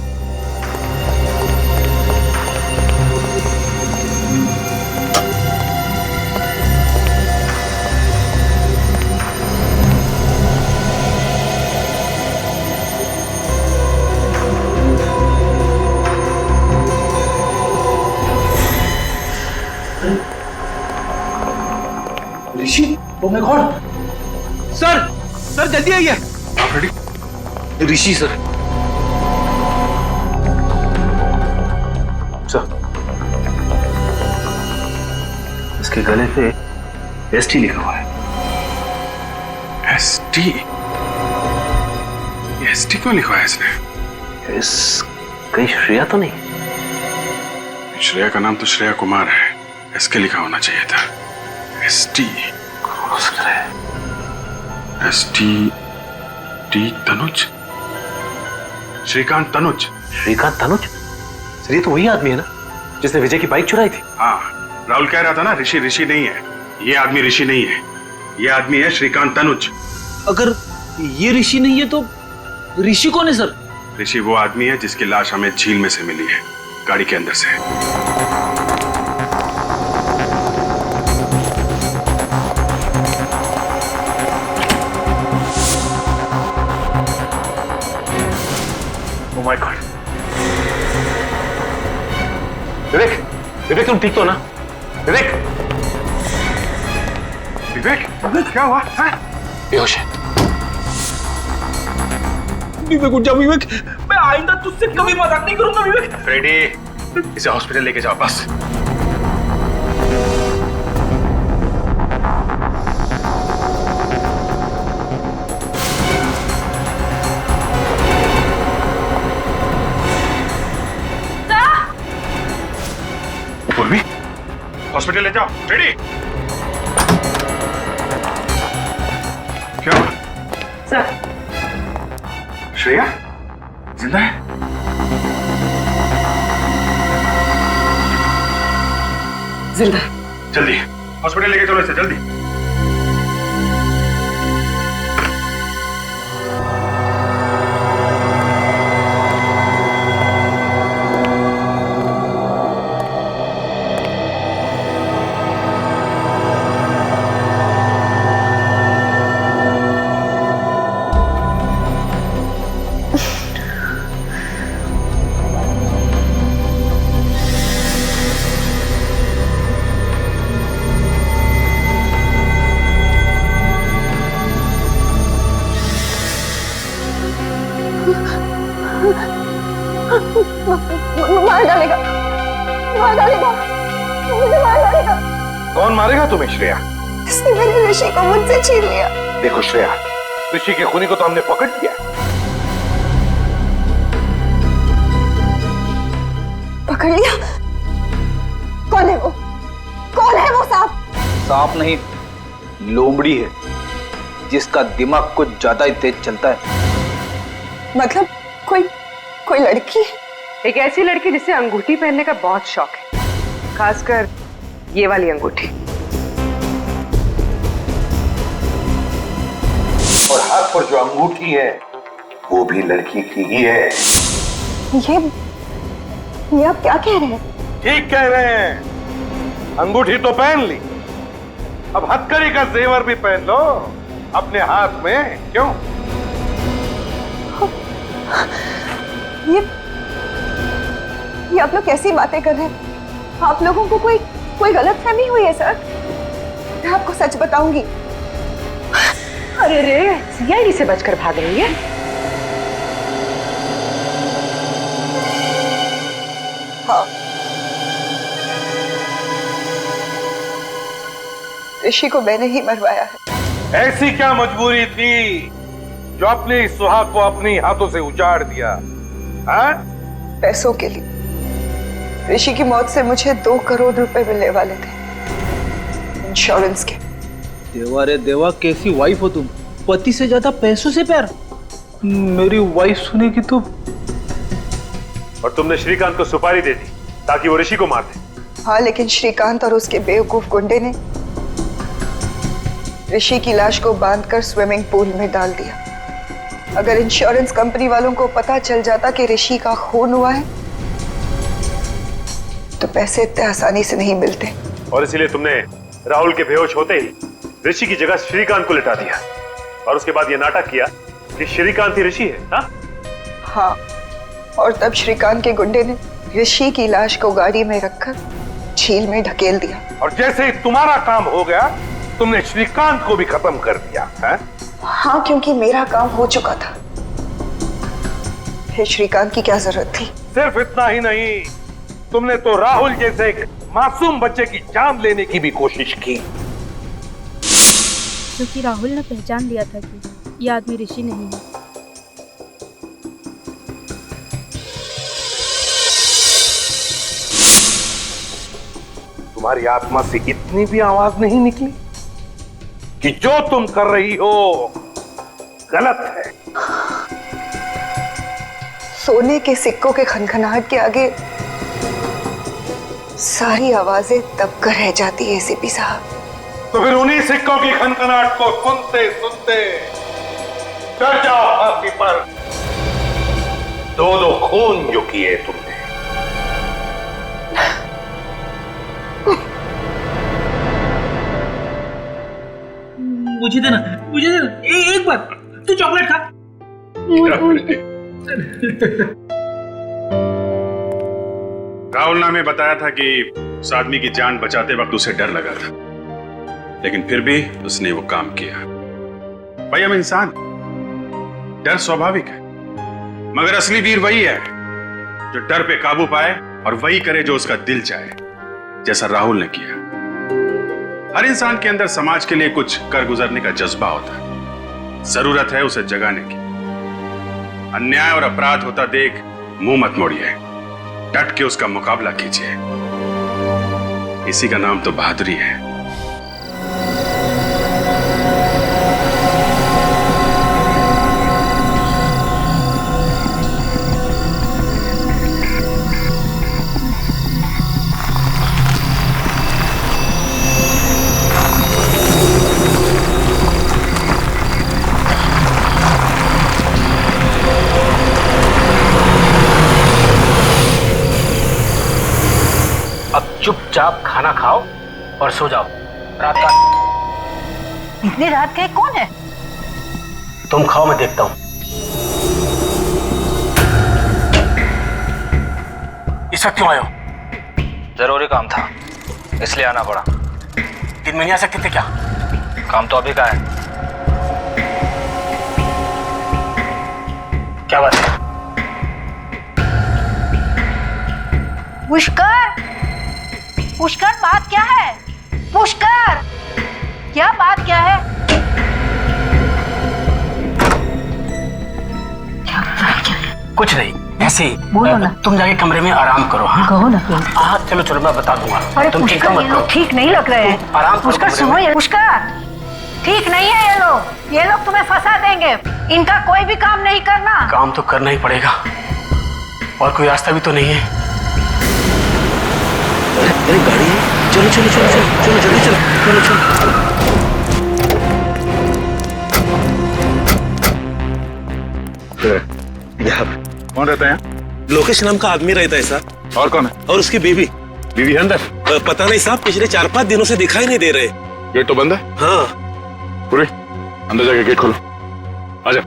ऋषि, ओ माय गॉड! सर जल्दी आइए। आप रेडी? ऋषि सर। इसके गले पे एसटी लिखा हुआ है। एसटी? एसटी क्यों लिखा है इसने? कहीं श्रेया तो नहीं? श्रेया का नाम तो श्रेया कुमार है। एसके लिखा होना चाहिए था। एसटी हो सकता है। ST T Tanuj, Shrikant Tanuj. Shrikant Tanuj? Sir ये तो वही आदमी है ना जिसने विजय की बाइक चुराई थी? हाँ, राहुल कह रहा था ना ऋषि नहीं है। ये आदमी ऋषि नहीं है, ये आदमी है श्रीकांत तनुज। अगर ये ऋषि नहीं है तो ऋषि कौन है सर? ऋषि वो आदमी है जिसकी लाश हमें झील में से मिली है, गाड़ी के अंदर से। Oh my God! विवेक तुम ठीक तो ना? विवेक क्या हुआ? बेहोश है। विवेक उठ जाओ विवेक, मैं आइंदा तुझसे कभी मजाक नहीं करूंगा विवेक। फ्रेडी, इसे हॉस्पिटल लेके जाओ बस। पूर्वी, हॉस्पिटल ले जाओ। फ्रेडी, क्या हुआ? सर श्रेया जिंदा है? जिंदा। जल्दी हॉस्पिटल लेके चलो इसे, जल्दी। मार डालेगा, मार डालेगा, मुझे मार डालेगा। कौन मारेगा तुम्हें श्रेया? इसने मेरे ऋषि को मुझसे छीन लिया। देखो श्रेया, ऋषि के खूनी को तो हमने पकड़ लिया। पकड़ लिया? कौन है वो? कौन है वो सांप? सांप नहीं, लोमड़ी है, जिसका दिमाग कुछ ज्यादा ही तेज चलता है। मतलब कोई लड़की? एक ऐसी लड़की जिसे अंगूठी पहनने का बहुत शौक है, खासकर ये वाली अंगूठी। और हाथ पर जो अंगूठी है वो भी लड़की की ही है। ये आप क्या कह रहे हैं? ठीक कह रहे हैं। अंगूठी तो पहन ली, अब हथकड़ी का जेवर भी पहन लो अपने हाथ में। क्यों? ये आप लोग कैसी बातें कर रहे हैं? आप लोगों को कोई गलतफहमी हुई है सर? मैं आपको सच बताऊंगी। अरे रे, सीआईडी से बचकर भाग रही है। हाँ, ऋषि को मैंने ही मरवाया है। ऐसी क्या मजबूरी थी जो अपने इस सुहाग को अपने हाथों से उजाड़ दिया? हाँ? पैसों के लिए। ऋषि की मौत से मुझे 2 करोड़ रुपए मिलने वाले थे, इंश्योरेंस के। देवा रे देवा, कैसी वाइफ हो तुम? पति से ज्यादा पैसों से प्यार। मेरी वाइफ सुनेगी तो। और तुमने श्रीकांत को सुपारी दे दी ताकि वो ऋषि को मार दे। हाँ, लेकिन श्रीकांत और उसके बेवकूफ गुंडे ने ऋषि की लाश को बांधकर स्विमिंग पूल में डाल दिया। अगर इंश्योरेंस कंपनी वालों को पता चल जाता कि ऋषि का खून हुआ है तो पैसे इतने आसानी से नहीं मिलते। और इसीलिए तुमने राहुल के बेहोश होते ही ऋषि की जगह श्रीकांत को लिटा दिया और उसके बाद ये नाटक किया कि श्रीकांत ही ऋषि है। हाँ, और तब श्रीकांत के गुंडे ने ऋषि की लाश को गाड़ी में रखकर झील में ढकेल दिया। और जैसे ही तुम्हारा काम हो गया तुमने श्रीकांत को भी खत्म कर दिया है? हाँ, क्योंकि मेरा काम हो चुका था। फिर श्रीकांत की क्या जरूरत थी? सिर्फ इतना ही नहीं, तुमने तो राहुल जैसे एक मासूम बच्चे की जान लेने की भी कोशिश की। क्योंकि राहुल ने पहचान लिया था कि ये आदमी ऋषि नहीं है। तुम्हारी आत्मा से इतनी भी आवाज नहीं निकली कि जो तुम कर रही हो गलत है? सोने के सिक्कों के खनखनाहट के आगे सारी आवाजें दबकर रह जाती है एसीपी साहब। तो फिर उन्हीं सिक्कों की खनखनाहट को सुनते सुनते डर जाओ फांसी पर। 2 खून जो किए तुमने। मुझे देना, एक बार तू चॉकलेट खा। राहुल ने हमें बताया था कि उस आदमी की जान बचाते वक्त उसे डर लगा था, लेकिन फिर भी उसने वो काम किया। भाई, हम इंसान, डर स्वाभाविक है, मगर असली वीर वही है जो डर पे काबू पाए और वही करे जो उसका दिल चाहे, जैसा राहुल ने किया। हर इंसान के अंदर समाज के लिए कुछ कर गुजरने का जज्बा होता है, जरूरत है उसे जगाने की। अन्याय और अपराध होता देख मुंह मत मोड़िए, डट के उसका मुकाबला कीजिए। इसी का नाम तो बहादुरी है। चुपचाप खाना खाओ और सो जाओ। रात का इतनी रात के कौन है? तुम खाओ, मैं देखता हूं। इस वक्त क्यों आए हो? जरूरी काम था, इसलिए आना पड़ा। दिन में नहीं आ सकते थे क्या? काम तो अभी का है। क्या बात है? पुष्कर, पुष्कर, बात क्या है? पुष्कर, क्या बात क्या है? कुछ नहीं, ऐसे ही बोलो ना। तुम जाके कमरे में आराम करो। हाँ कहो ना। हाँ चलो चलो मैं बता दूंगा। अरे तुम चिंता पुष्कर, मत ये करो। लोग ठीक नहीं लग रहे हैं। आराम करो पुष्कर कमरे सुनो, में। ये पुष्कर ठीक नहीं है। ये लोग तुम्हें फंसा देंगे। इनका कोई भी काम नहीं करना। काम तो करना ही पड़ेगा, और कोई रास्ता भी तो नहीं है। अरे गाड़ी है, चलो चलो चलो चलो चलो जल्दी चलो चलो चलो। यहाँ कौन रहता है? लोकेश नाम का आदमी रहता है साहब। और कौन है? और उसकी बीवी। बीवी अंदर? पता नहीं साहब, पिछले 4-5 दिनों से दिखाई नहीं दे रहे। गेट तो बंद है। हाँ पूरे अंदर जाके गेट खोलो। आजा।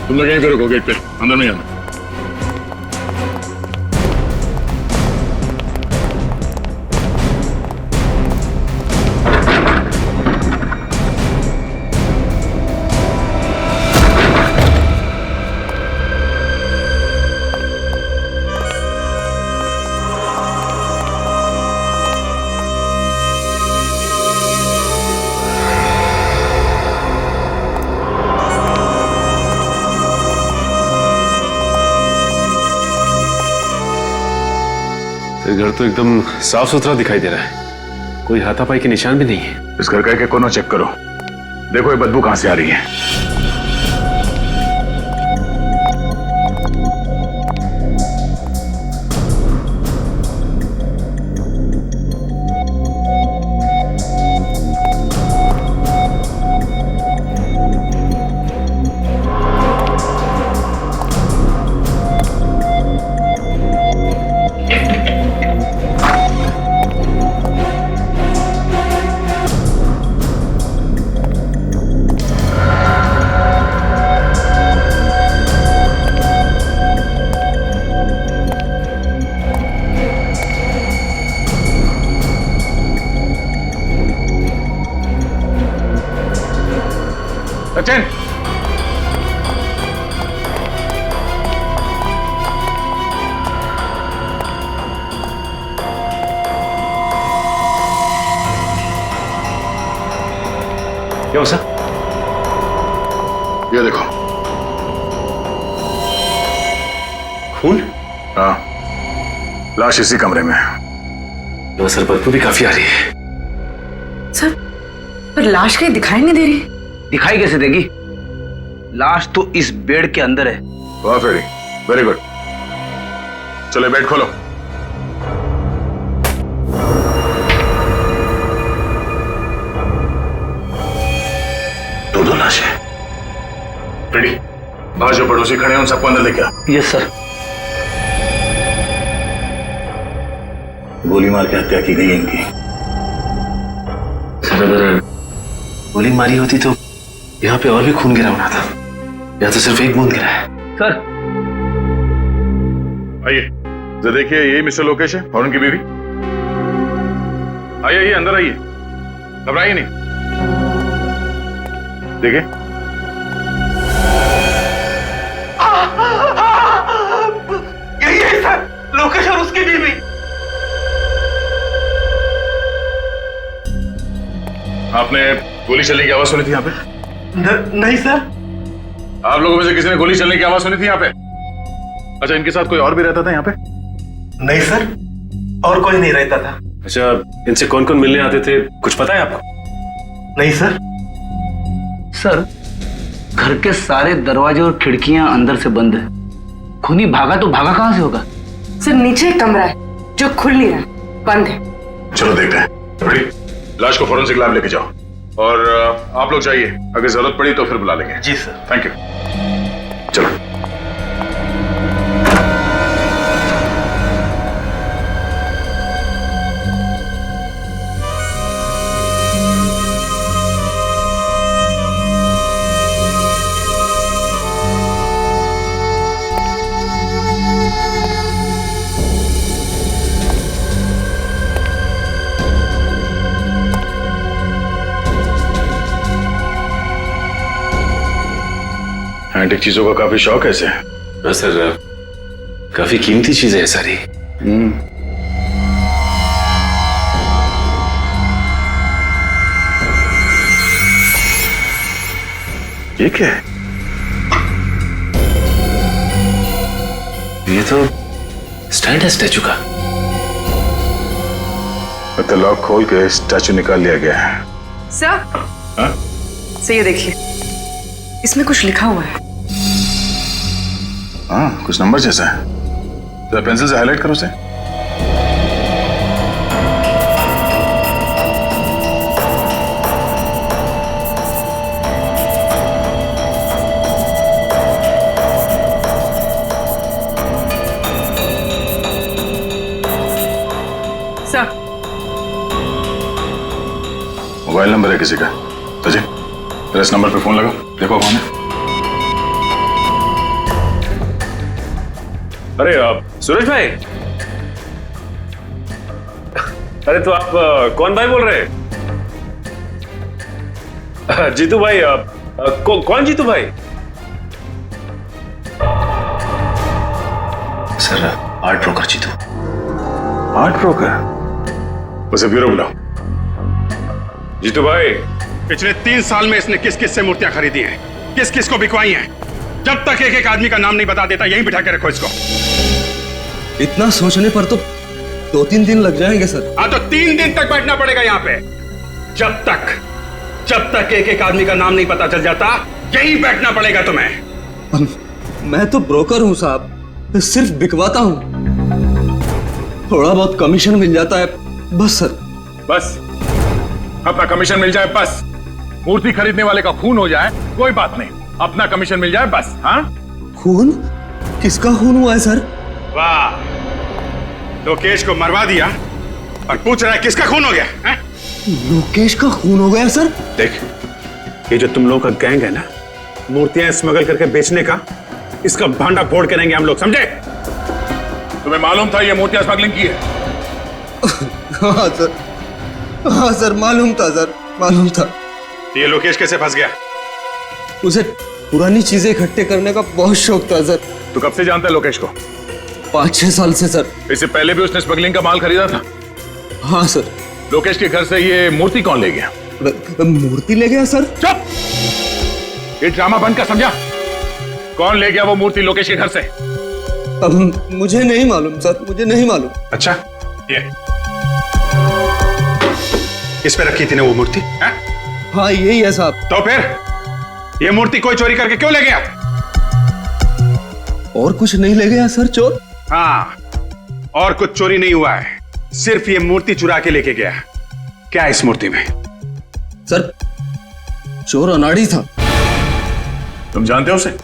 तुम लोग यहीं पे रुको, गेट पे अंदर नहीं आना। घर तो एकदम साफ सुथरा दिखाई दे रहा है, कोई हाथापाई के निशान भी नहीं है। इस घर का एक कोना चेक करो, देखो ये बदबू कहां से आ रही है। सचिन, क्या हो सर? ये देखो खून। हाँ, लाश इसी कमरे में है। तो सर बदबू भी काफी आ रही है। सर पर लाश कहीं दिखाई नहीं दे रही। दिखाई कैसे देगी? लाश तो इस बेड के अंदर है। वाह फेरी, वेरी गुड। चलो बेड खोलो। दो लाशें। रेडी, बाहर जो पड़ोसी खड़े हैं उन सबको अंदर लेके आ। Yes sir. गोली मार के हत्या की गई है इनकी। सर अगर गोली मारी होती तो यहाँ पे और भी खून गिरा होना था, यहाँ तो सिर्फ एक बूंद गिरा है। सर आइए, जरा देखिए, यही मिस्टर लोकेश है और उनकी बीवी। आइए आइए, अंदर आइए, घबराइए नहीं। देखिए, यही है सर, लोकेश और उसकी बीवी। आपने गोली चलने की आवाज सुनी थी यहाँ पे? नहीं सर। आप लोगों में से किसी ने गोली चलने की आवाज सुनी थी यहाँ पे? अच्छा, इनके साथ कोई और भी रहता था यहाँ पे? नहीं सर, और कोई नहीं रहता था। अच्छा, इनसे कौन कौन मिलने आते थे, कुछ पता है आपको? नहीं सर। सर, घर के सारे दरवाजे और खिड़कियां अंदर से बंद है। खूनी भागा तो भागा कहां से होगा? सर नीचे एक कमरा है जो खुल नहीं रहा, बंद है। चलो देखते हैं। रेडी, लाश को फोरेंसिक लैब लेके जाओ, और आप लोग जाइए, अगर जरूरत पड़ी तो फिर बुला लेंगे। जी सर। Thank you. चलो। एंटिक चीजों का काफी शौक है इसे। हाँ सर, काफी कीमती चीजें हैं सारी। ये क्या है? ये तो स्टैंड है स्टैचू का। तो लॉक खोल के स्टैचू निकाल लिया गया है। सर, हाँ? सर ये देखिए, इसमें कुछ लिखा हुआ है। हाँ, कुछ नंबर जैसा है। तो पेंसिल से हाईलाइट करो उसे। सर, मोबाइल नंबर है किसी का। तो जी तेरा इस नंबर पे फोन लगा, देखो कौन है। अरे सूरज भाई, अरे तो आप कौन भाई बोल रहे हैं? जीतू भाई, कौन जीतू भाई? Sir, art broker Jeetu. Art broker? उसे ब्यूरो बुलाओ। जीतू भाई, पिछले 3 साल में इसने किस किस से मूर्तियां खरीदी हैं, किस किस को बिकवाई हैं? जब तक एक एक आदमी का नाम नहीं बता देता, यहीं बिठा के रखो इसको। इतना सोचने पर तो 2-3 दिन लग जाएंगे सर। हाँ, तो 3 दिन तक बैठना पड़ेगा यहाँ पे। जब तक एक एक आदमी का नाम नहीं पता चल जाता, यहीं बैठना पड़ेगा तुम्हें। मैं तो ब्रोकर हूँ साहब, सिर्फ बिकवाता हूँ। थोड़ा बहुत कमीशन मिल जाता है बस सर। बस अपना कमीशन मिल जाए बस। मूर्ति खरीदने वाले का खून हो जाए कोई बात नहीं, अपना कमीशन मिल जाए बस। हाँ, खून? किसका खून हुआ है सर? वाह, लोकेश को मरवा दिया और पूछ रहा है किसका खून हो गया है? लोकेश का खून हो गया सर? देख, ये जो तुम लोगों का गैंग है ना, मूर्तियां स्मगल करके बेचने का, इसका भांडा फोड़ करेंगे हम लोग, समझे? तुम्हें मालूम था ये मूर्तियां स्मगलिंग की है? हाँ सर, हाँ सर, मालूम था सर, मालूम था। ये लोकेश कैसे फंस गया? उसे पुरानी चीजें इकट्ठे करने का बहुत शौक था सर। तू कब से जानता है लोकेश को? 5-6 साल से सर। इससे पहले भी उसने स्मगलिंग का माल खरीदा था? हाँ सर। लोकेश के घर से ये मूर्ति कौन ले गया? मूर्ति ले गया सर? चुप! ये ड्रामा बंद कर, समझा? कौन ले गया वो मूर्ति लोकेश के घर से? अब मुझे नहीं मालूम सर, मुझे नहीं मालूम। अच्छा, ये इस पे रखी थी ना वो मूर्ति? हाँ यही है साहब। तो फिर ये मूर्ति कोई चोरी करके क्यों ले गया? और कुछ नहीं ले गया सर चोर? हाँ, और कुछ चोरी नहीं हुआ है, सिर्फ ये मूर्ति चुरा के लेके गया। क्या है इस मूर्ति में? सर, चोर अनाड़ी था। तुम जानते हो उसे?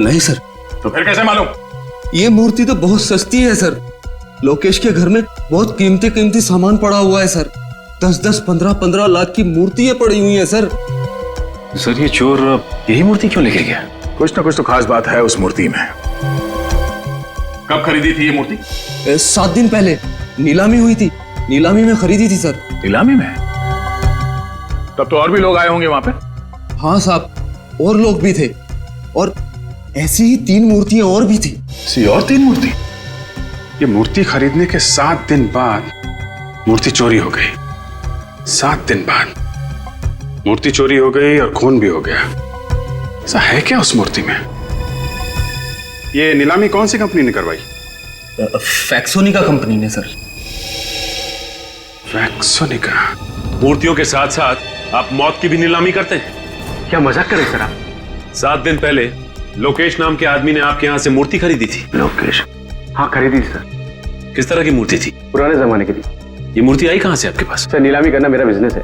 नहीं सर। तो फिर कैसे मालूम? ये मूर्ति तो बहुत सस्ती है सर। लोकेश के घर में बहुत कीमती कीमती सामान पड़ा हुआ है सर। 10-10, 15-15 लाख की मूर्तियां पड़ी हुई हैं सर। सर, ये चोर यही मूर्ति क्यों लेके गया? कुछ ना कुछ तो खास बात है उस मूर्ति में। कब खरीदी थी ये मूर्ति? 7 दिन पहले नीलामी हुई थी, नीलामी में खरीदी थी सर। नीलामी में? तब तो और भी लोग आए होंगे वहां पे? हाँ साहब, और लोग भी थे, और ऐसी ही 3 मूर्तियां और भी थी। ऐसी और 3 मूर्ति? ये मूर्ति खरीदने के 7 दिन बाद मूर्ति चोरी हो गई। 7 दिन बाद मूर्ति चोरी हो गई और खून भी हो गया। ऐसा है क्या उस मूर्ति में? ये नीलामी कौन सी कंपनी ने करवाई? फैक्सोनिका कंपनी ने सर। फैक्सोनिका? मूर्तियों के साथ साथ आप मौत की भी नीलामी करते हैं? क्या मजाक कर रहे सर आप? 7 दिन पहले लोकेश नाम के आदमी ने आपके यहाँ से मूर्ति खरीदी थी। लोकेश? हाँ खरीदी थी सर। किस तरह की मूर्ति थी? पुराने जमाने की थी। ये मूर्ति आई कहाँ से आपके पास? सर, नीलामी करना मेरा बिजनेस है।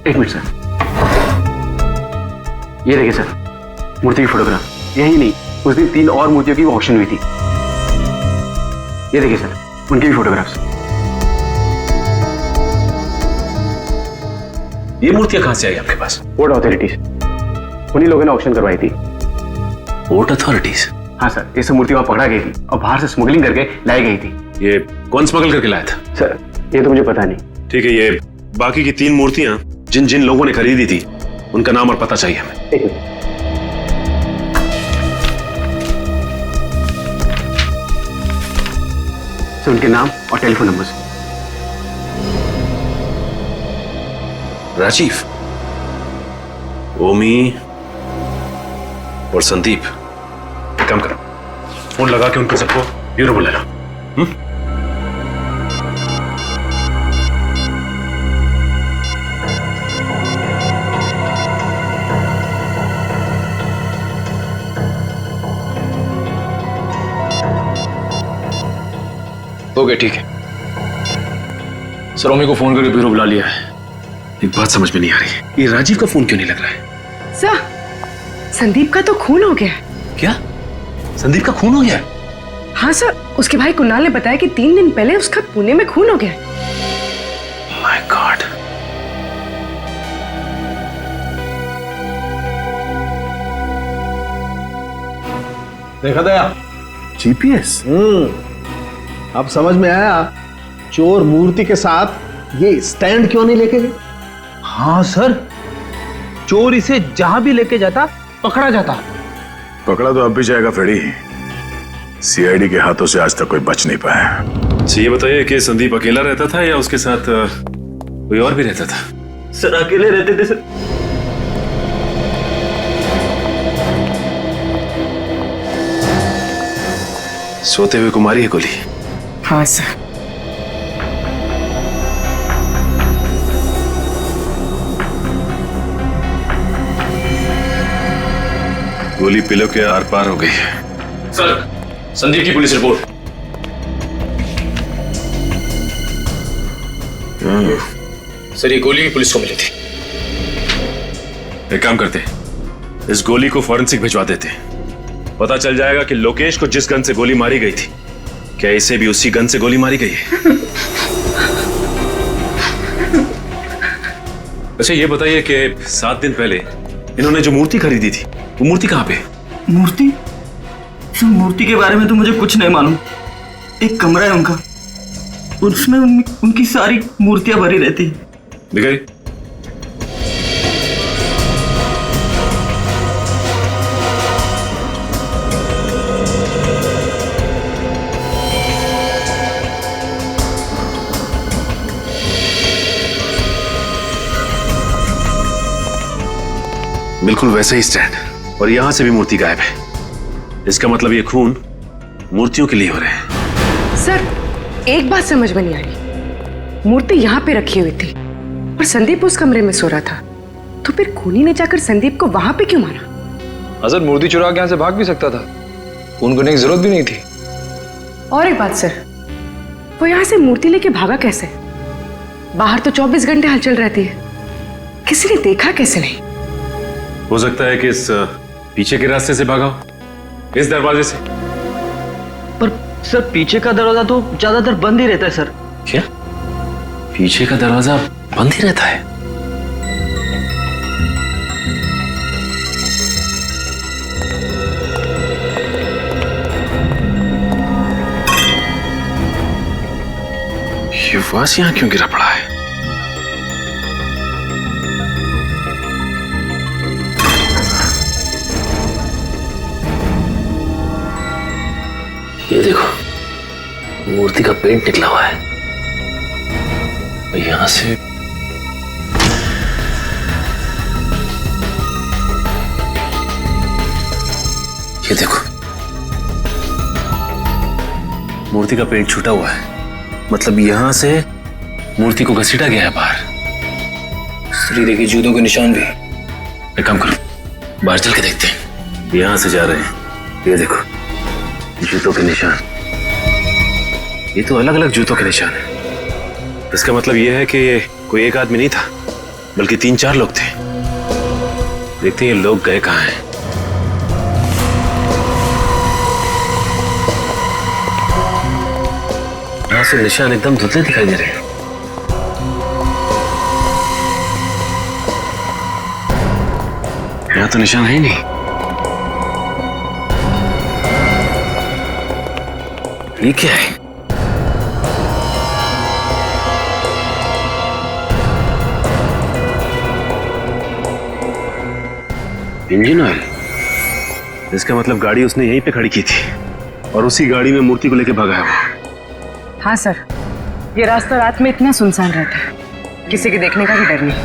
1 मिनट सर, ये देखिए सर, मूर्ति की फोटोग्राफ। यही नहीं, उस दिन 3 और मूर्तियों की ऑक्शन हुई थी। ये देखिए सर, उनकी भी फोटोग्राफ्स। ये मूर्तियां कहां से आई आपके पास? पोर्ट अथॉरिटीज, उन्हीं लोगों ने ऑक्शन करवाई थी। Port authorities? हाँ सर, ये सब मूर्ति वहां पकड़ा गई थी और बाहर से स्मगलिंग करके लाई गई थी। ये कौन स्मगल करके लाया था? सर, ये तो मुझे पता नहीं। ठीक है, ये बाकी की 3 मूर्तियां जिन जिन लोगों ने खरीदी थी उनका नाम और पता चाहिए हमें। एक मिनट। सर उनके नाम और टेलीफोन नंबर। राजीव, ओमी और संदीप, एक काम करो, फोन लगा के उनको सबको ब्यूरो बुला लो। ओके ठीक है सर, ओमी को फोन करके ब्यूरो बुला लिया है। एक बात समझ में नहीं आ रही, ये राजीव का फोन क्यों नहीं लग रहा है? सर, संदीप का तो खून हो गया। क्या? संदीप का खून हो गया? हाँ सर, उसके भाई कुणाल ने बताया कि 3 दिन पहले उसका पुणे में खून हो गया। My God. देखा दया, जीपीएस। अब समझ में आया चोर मूर्ति के साथ ये स्टैंड क्यों नहीं लेके गए। हाँ सर, चोर इसे जहां भी लेके जाता पकड़ा जाता। पकड़ा तो अब भी जाएगा फेड़ी। सीआईडी के हाथों से आज तक कोई बच नहीं पाया। अच्छा ये बताइए कि संदीप अकेला रहता था या उसके साथ कोई और भी रहता था? सर अकेले रहते थे सर। सोते हुए कुमारी है गोली? हाँ सर। गोली पिलो के आर पार हो गई है। सर, संदीप की पुलिस रिपोर्ट। सर ये गोली पुलिस को मिली थी। एक काम करते, इस गोली को फॉरेंसिक भिजवा देते, पता चल जाएगा कि लोकेश को जिस गन से गोली मारी गई थी, क्या इसे भी उसी गन से गोली मारी गई है। अच्छा ये बताइए कि 7 दिन पहले इन्होंने जो मूर्ति खरीदी थी, वो मूर्ति कहाँ पे? मूर्ति? सर मूर्ति के बारे में तो मुझे कुछ नहीं मालूम। एक कमरा है उनका, उसमें उनकी सारी मूर्तियां भरी रहती है। दिखाई। बिल्कुल वैसे ही स्टैंड, और यहां से भी मूर्ति गायब है। इसका मतलब ये खून मूर्तियों के लिए हो रहे हैं। सर एक बात समझ में नहीं आ रही, मूर्ति यहाँ पे रखी हुई थी और संदीप उस कमरे में सो रहा था, तो फिर खूनी ने जाकर संदीप को वहां पे क्यों मारा? अजर मूर्ति चुरा के यहाँ से भाग भी सकता था, खून करने की जरूरत भी नहीं थी। और एक बात सर, वो यहाँ से मूर्ति लेके भागा कैसे? बाहर तो 24 घंटे हलचल रहती है, किसी ने देखा कैसे नहीं? हो सकता है कि इस पीछे के रास्ते से भागा हो, इस दरवाजे से। पर सर पीछे का दरवाजा तो ज्यादातर बंद ही रहता है सर। क्या? पीछे का दरवाजा बंद ही रहता है? ये वास यहां क्यों गिरा पड़ा है? ये देखो, मूर्ति का पेंट निकला हुआ है। यहां से ये देखो, मूर्ति का पेंट छूटा हुआ है, मतलब यहां से मूर्ति को घसीटा गया है बाहर। स्त्री देखिए, जूतों के निशान भी। एक काम करो, बाहर चल के देखते हैं। यहां से जा रहे हैं, ये देखो जूतों के निशान। ये तो अलग अलग जूतों के निशान है। इसका मतलब ये है कि ये कोई एक आदमी नहीं था, बल्कि 3-4 लोग थे। देखते हैं ये लोग गए कहां हैं। यहां से निशान एकदम धुंधले दिखाई दे रहे हैं। यहां तो निशान है ही नहीं। ये क्या है? Engine oil. इसका मतलब गाड़ी उसने यहीं पे खड़ी की थी और उसी गाड़ी में मूर्ति को लेके भागा है वो। हाँ सर, ये रास्ता रात में इतना सुनसान रहता है, किसी के देखने का भी डर नहीं।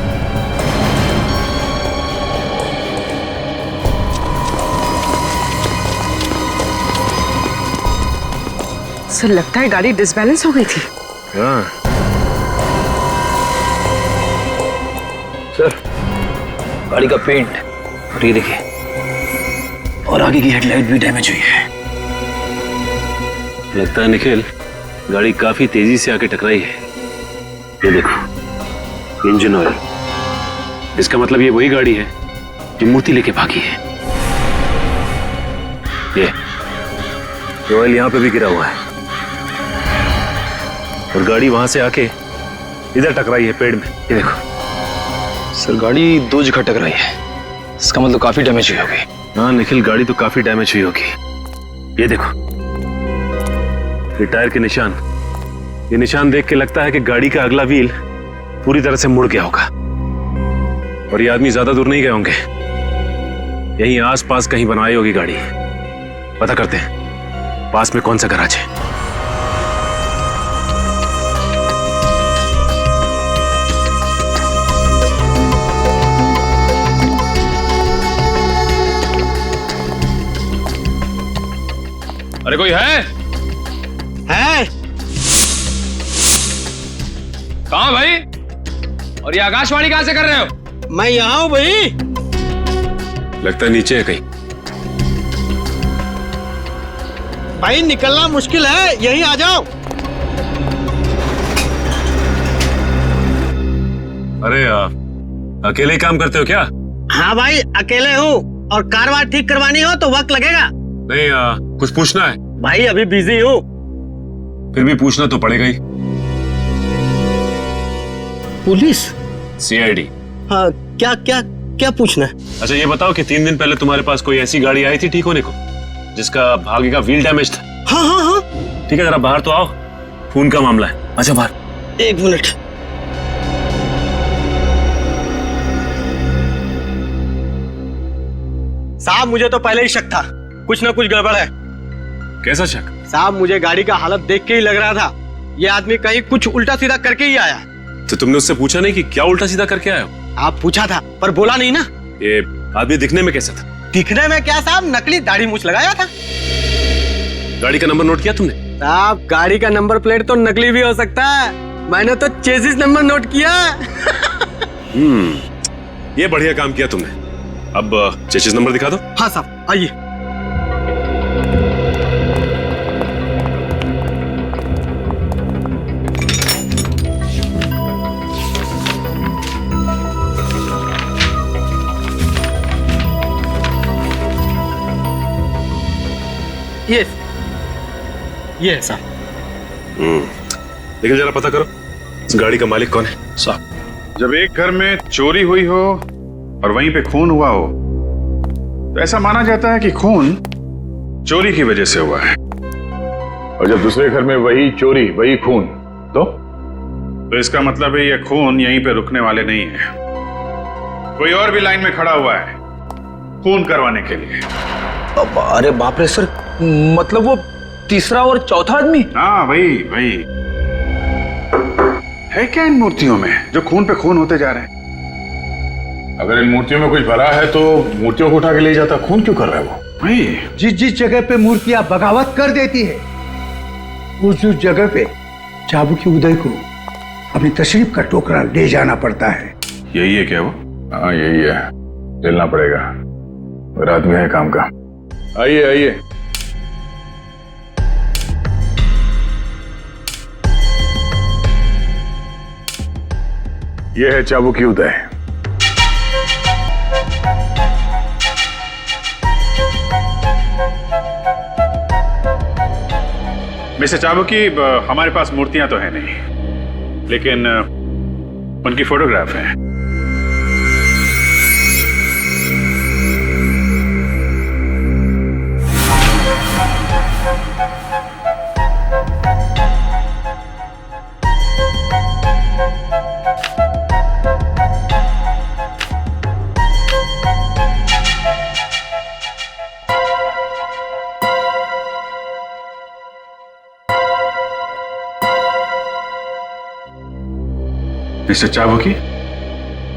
सर लगता है गाड़ी डिसबैलेंस हो गई थी। हाँ सर, गाड़ी का पेंट और ये देखिए, और आगे की हेडलाइट भी डैमेज हुई है। लगता है निखिल गाड़ी काफी तेजी से आके टकराई है। ये देखो इंजन ऑयल, इसका मतलब ये वही गाड़ी है जो मूर्ति लेके भागी है। ये ऑयल यहां पे भी गिरा हुआ है और गाड़ी वहां से आके इधर टकराई है पेड़ में। ये देखो सर, गाड़ी 2 जगह टकराई है, इसका मतलब काफी डैमेज हुई होगी। हाँ निखिल, गाड़ी तो काफी डैमेज हुई होगी। ये देखो ये टायर के निशान, ये निशान देख के लगता है कि गाड़ी का अगला व्हील पूरी तरह से मुड़ गया होगा और ये आदमी ज्यादा दूर नहीं गए होंगे, यहीं आसपास कहीं बनवाई होगी गाड़ी। पता करते हैं पास में कौन सा गैराज है। अरे कोई है? कहाँ भाई? और ये आकाशवाणी कहाँ से कर रहे हो? मैं यहाँ हूँ भाई। लगता है नीचे है कहीं। भाई निकलना मुश्किल है, यहीं आ जाओ। अरे अकेले ही काम करते हो क्या? हाँ भाई अकेले हूँ, और कार वार ठीक करवानी हो तो वक्त लगेगा। नहीं कुछ पूछना है। भाई अभी बिजी हूँ। फिर भी पूछना तो पड़ेगा ही। पुलिस? सीआईडी। हाँ क्या क्या क्या पूछना है? अच्छा ये बताओ कि 3 दिन पहले तुम्हारे पास कोई ऐसी गाड़ी आई थी ठीक होने को जिसका आगे का व्हील डैमेज था? हाँ हाँ हाँ। ठीक है जरा बाहर तो आओ, खून का मामला है। अच्छा बाहर। 1 मिनट। साहब मुझे तो पहले ही शक था, कुछ ना कुछ गड़बड़ है। कैसा शक? साहब मुझे गाड़ी का हालत देख के ही लग रहा था ये आदमी कहीं कुछ उल्टा सीधा करके ही आया। तो तुमने उससे पूछा नहीं कि क्या उल्टा सीधा करके आए हो? आप पूछा था पर बोला नहीं ना। ये आदमी दिखने में कैसा था? दिखने में क्या साहब, नकली दाढ़ी मूछ लगाया था। गाड़ी का नंबर नोट किया तुमने? साहब गाड़ी का नंबर प्लेट तो नकली भी हो सकता है, मैंने तो चेसिस नंबर नोट किया। ये बढ़िया काम किया तुमने। अब चेसिस नंबर दिखा दो। हाँ साहब आइए। ये है साहब। लेकिन जरा पता करो इस गाड़ी का मालिक कौन है। साहब जब एक घर में चोरी हुई हो और वहीं पे खून हुआ हो तो ऐसा माना जाता है कि खून चोरी की वजह से हुआ है, और जब दूसरे घर में वही चोरी वही खून तो इसका मतलब है ये खून यहीं पे रुकने वाले नहीं है, कोई और भी लाइन में खड़ा हुआ है खून करवाने के लिए। अरे बाप रे सर, मतलब वो तीसरा और चौथा आदमी? हाँ वही है क्या इन मूर्तियों में जो खून पे खून होते जा रहे हैं? अगर इन मूर्तियों में कुछ भरा है तो मूर्तियों को उठा के ले जाता, खून क्यों कर रहा है वो? नहीं, जिस जगह पे मूर्तियां बगावत कर देती है उस जगह पे चाबुकी उदय को अपनी तशरीफ का टोकरा ले जाना पड़ता है। यही है क्या वो? हाँ यही है, झेलना पड़ेगा, और आदमी है काम का। आइए आइए। यह है चाबुकी उदय। मिस्टर चाबुकी, हमारे पास मूर्तियां तो है नहीं, लेकिन उनकी फोटोग्राफ है। मिस्टर चाबुकी,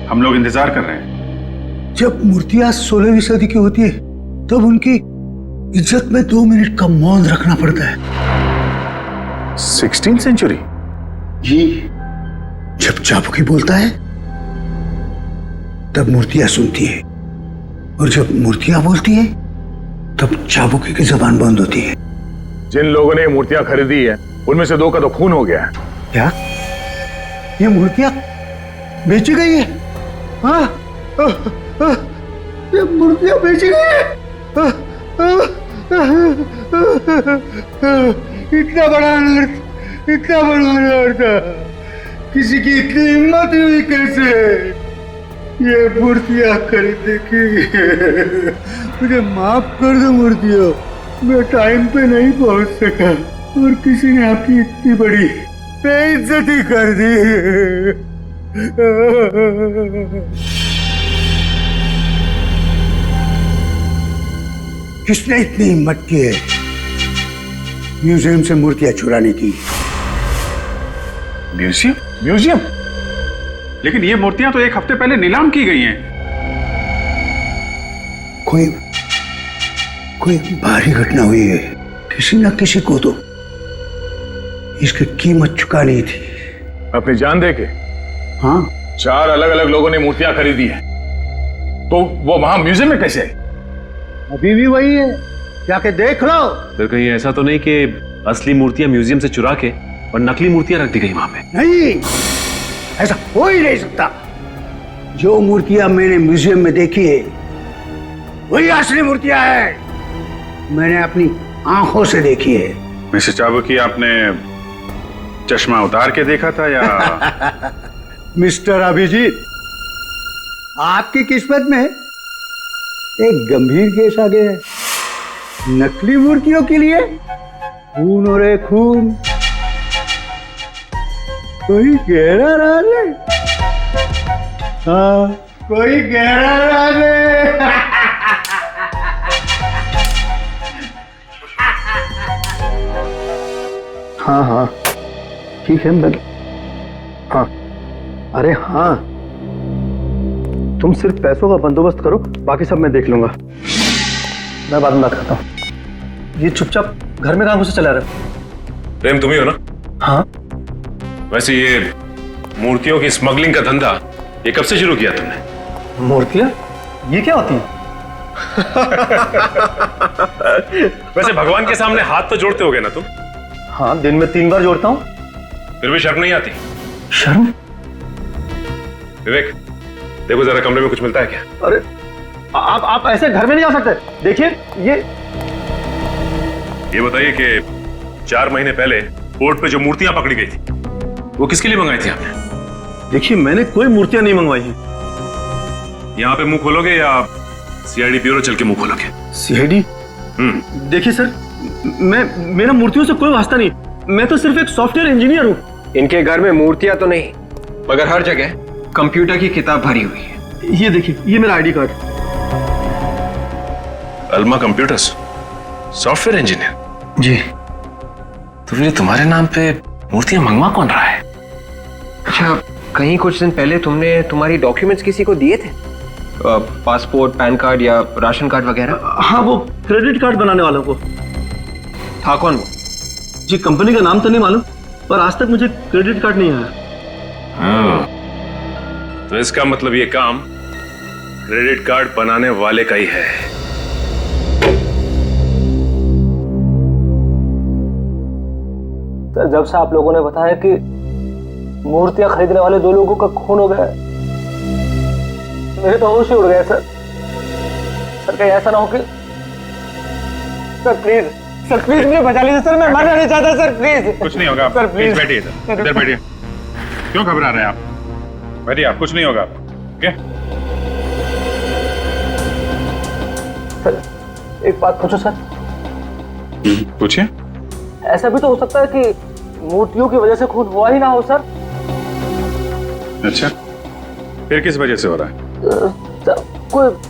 हम लोग इंतजार कर रहे हैं। जब मूर्तियां 16वीं सदी की होती है तब उनकी इज्जत में 2 मिनट का मौन रखना पड़ता है। 16th century? जी, जब चाबुकी बोलता है तब मूर्तियां सुनती है, और जब मूर्तियां बोलती है तब चाबुकी की जबान बंद होती है। जिन लोगों ने ये मूर्तियां खरीदी है उनमें से 2 का तो खून हो गया है। क्या ये मूर्तियां बेची गई है? हाँ, ये मूर्तियां बेची गई है। इतना बड़ा अनर्थ, इतना बड़ा अनर्थ, किसी की इतनी हिम्मत हुई कैसे ये मूर्तियां खरीदने की? मुझे माफ कर दो मूर्तियों, मैं टाइम पे नहीं पहुंच सका और किसी ने आपकी इतनी बड़ी बेइज्जती कर दी। किसने इतनी हिम्मत की है म्यूजियम से मूर्तियां चुराने की? म्यूजियम? म्यूजियम? लेकिन ये मूर्तियां तो 1 हफ्ते पहले नीलाम की गई हैं। कोई भारी घटना हुई है, किसी न किसी को तो इसकी कीमत चुकानी थी। अपनी जान दे के? हाँ। 4 अलग अलग लोगों ने मूर्तियां खरीदी हैं, तो वो वहां म्यूजियम में कैसे? अभी भी वही है, जाके देख लो। फिर कहीं ऐसा तो नहीं कि असली मूर्तियां म्यूजियम से चुरा के और नकली मूर्तियां रख दी गई वहां पे? नहीं, ऐसा हो ही नहीं सकता। जो मूर्तियां मैंने म्यूजियम में देखी है वही असली मूर्तियां हैं, मैंने अपनी आंखों से देखी है। मिस्टर चाबुकी, आपने चश्मा उतार के देखा था या? मिस्टर अभिजीत, आपकी किस्मत में एक गंभीर केस आ गया है। नकली मूर्तियों के लिए खून हो रहे खून। कोई गहरा राज है? हाँ, कोई गहरा राज है। हाँ हाँ ठीक है, मैं हाँ, अरे हाँ, तुम सिर्फ पैसों का बंदोबस्त करो, बाकी सब मैं देख लूंगा। मैं बाद में बात करता हूँ। ये चुपचाप घर में कहाँ घुसे चला रहे हो? प्रेम तुम ही हो ना? हाँ। वैसे ये मूर्तियों की स्मगलिंग का धंधा ये कब से शुरू किया तुमने? मूर्तियां? ये क्या होती है? वैसे भगवान के सामने हाथ तो जोड़ते होगे ना तुम? हाँ, दिन में 3 बार जोड़ता हूँ। फिर भी शर्म नहीं आती? शर्म? विवेक, देखो जरा कमरे में कुछ मिलता है क्या? अरे आप ऐसे घर में नहीं आ सकते। देखिए ये बताइए कि 4 महीने पहले बोर्ड पे जो मूर्तियां पकड़ी गई थी वो किसके लिए मंगाई थी आपने? देखिए, मैंने कोई मूर्तियां नहीं मंगवाई हैं। यहाँ पे मुंह खोलोगे या सीआईडी ब्यूरो चल के मुंह खोलोगे? सीआईडी? देखिए सर, मेरा मूर्तियों से कोई वास्ता नहीं, मैं तो सिर्फ एक सॉफ्टवेयर इंजीनियर हूँ। इनके घर में मूर्तियां तो नहीं, मगर हर जगह कंप्यूटर की किताब भरी हुई है। ये देखिए, ये मेरा ID card. Alma computers, software engineer? जी। तो फिर तुम्हारे नाम पे मूर्तियां मंगवा कौन रहा है? अच्छा, कहीं कुछ दिन पहले तुमने तुम्हारी डॉक्यूमेंट्स किसी को दिए थे? पासपोर्ट, पैन कार्ड या राशन कार्ड वगैरह? हाँ, वो क्रेडिट कार्ड बनाने वालों को। था कौन वो? जी, कंपनी का नाम तो नहीं मालूम, पर आज तक मुझे क्रेडिट कार्ड नहीं आया। तो इसका मतलब ये काम क्रेडिट कार्ड बनाने वाले का ही है। सर, जब से आप लोगों ने बताया कि मूर्तियां खरीदने वाले 2 लोगों का खून हो गया, मेरे तो होश ही उड़ गए सर। सर, कहीं ऐसा ना हो कि... सर प्लीज, सर प्लीज मुझे बचा लीजिए सर, मैं मरना नहीं चाहता सर, प्लीज। कुछ नहीं होगा सर, प्लीज बैठिए इधर बैठिए। क्यों घबरा रहे हैं आप? बैठिए आप, कुछ नहीं होगा। ओके सर, एक बात पूछो सर। पूछिए। ऐसा भी तो हो सकता है कि मूर्तियों की वजह से खून हुआ ही ना हो सर। अच्छा, फिर किस वजह से हो रहा है?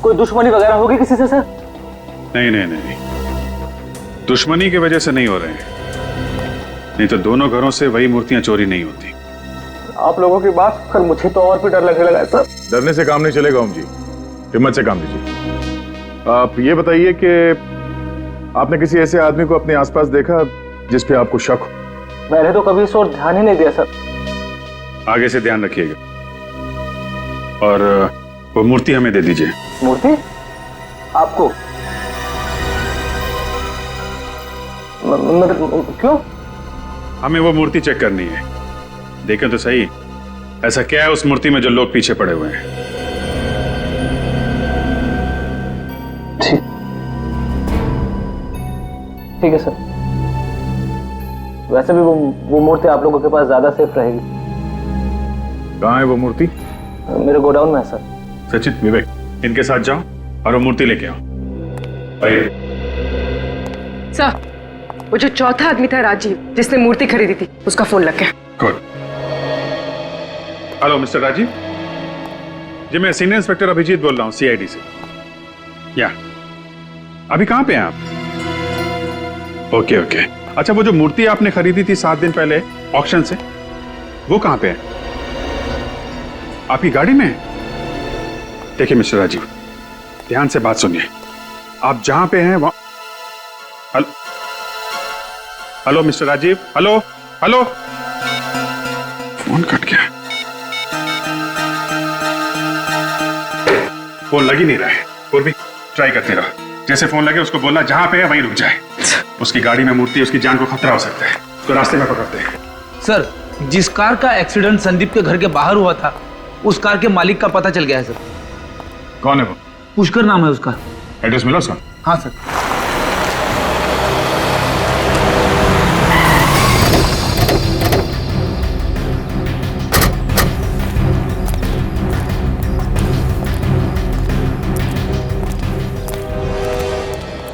कोई दुश्मनी वगैरह होगी किसी से सर? नहीं, दुश्मनी की वजह से नहीं हो रहे हैं, नहीं तो दोनों घरों से वही मूर्तियां चोरी नहीं होती। आप लोगों की बात सुनकर मुझे तो और भी डर लगने लगा है सर। डरने से काम नहीं चलेगा ओम जी, हिम्मत से काम लीजिए। आप ये बताइए कि आपने किसी ऐसे आदमी को अपने आसपास देखा जिस पे आपको शक हो? मैंने तो कभी इस ओर ध्यान ही नहीं दिया सर। आगे से ध्यान रखिएगा। और वो मूर्ति हमें दे दीजिए। मूर्ति आपको? क्यों? हमें वो मूर्ति चेक करनी है। देखें तो सही, ऐसा क्या है उस मूर्ति में जो लोग पीछे पड़े हुए हैं। ठीक है सर। वैसे भी वो मूर्ति आप लोगों के पास ज्यादा सेफ रहेगी। कहाँ है वो मूर्ति? मेरे गोडाउन में है सर। सचिन, विवेक, इनके साथ जाओ और वो मूर्ति लेके आओ। सर, वो जो चौथा आदमी था राजीव, जिसने मूर्ति खरीदी थी, उसका फोन लग गया। गुड। हेलो मिस्टर राजीव जी, मैं सीनियर इंस्पेक्टर अभिजीत बोल रहा हूँ सीआईडी से। या अभी कहाँ पे हैं आप? Okay okay. अच्छा, वो जो मूर्ति आपने खरीदी थी 7 दिन पहले ऑक्शन से, वो कहाँ पे है? आपकी गाड़ी में है? देखिए मिस्टर राजीव, ध्यान से बात सुनिए। आप जहां पे हैं वहां। Hello hello mister Rajiv, hello hello. Phone cut गया, फोन लग ही नहीं रहा है। और भी ट्राई करते रहो। जैसे फोन लगे उसको बोलना जहां पे है वहीं रुक जाए। उसकी गाड़ी में मूर्ति है, उसकी जान को खतरा हो सकता है, तो रास्ते में पकड़ते हैं। सर, जिस कार का एक्सीडेंट संदीप के घर के बाहर हुआ था, उस कार के मालिक का पता चल गया है सर। कौन है वो? पुष्कर नाम है उसका। एड्रेस मिला उसका? हाँ सर।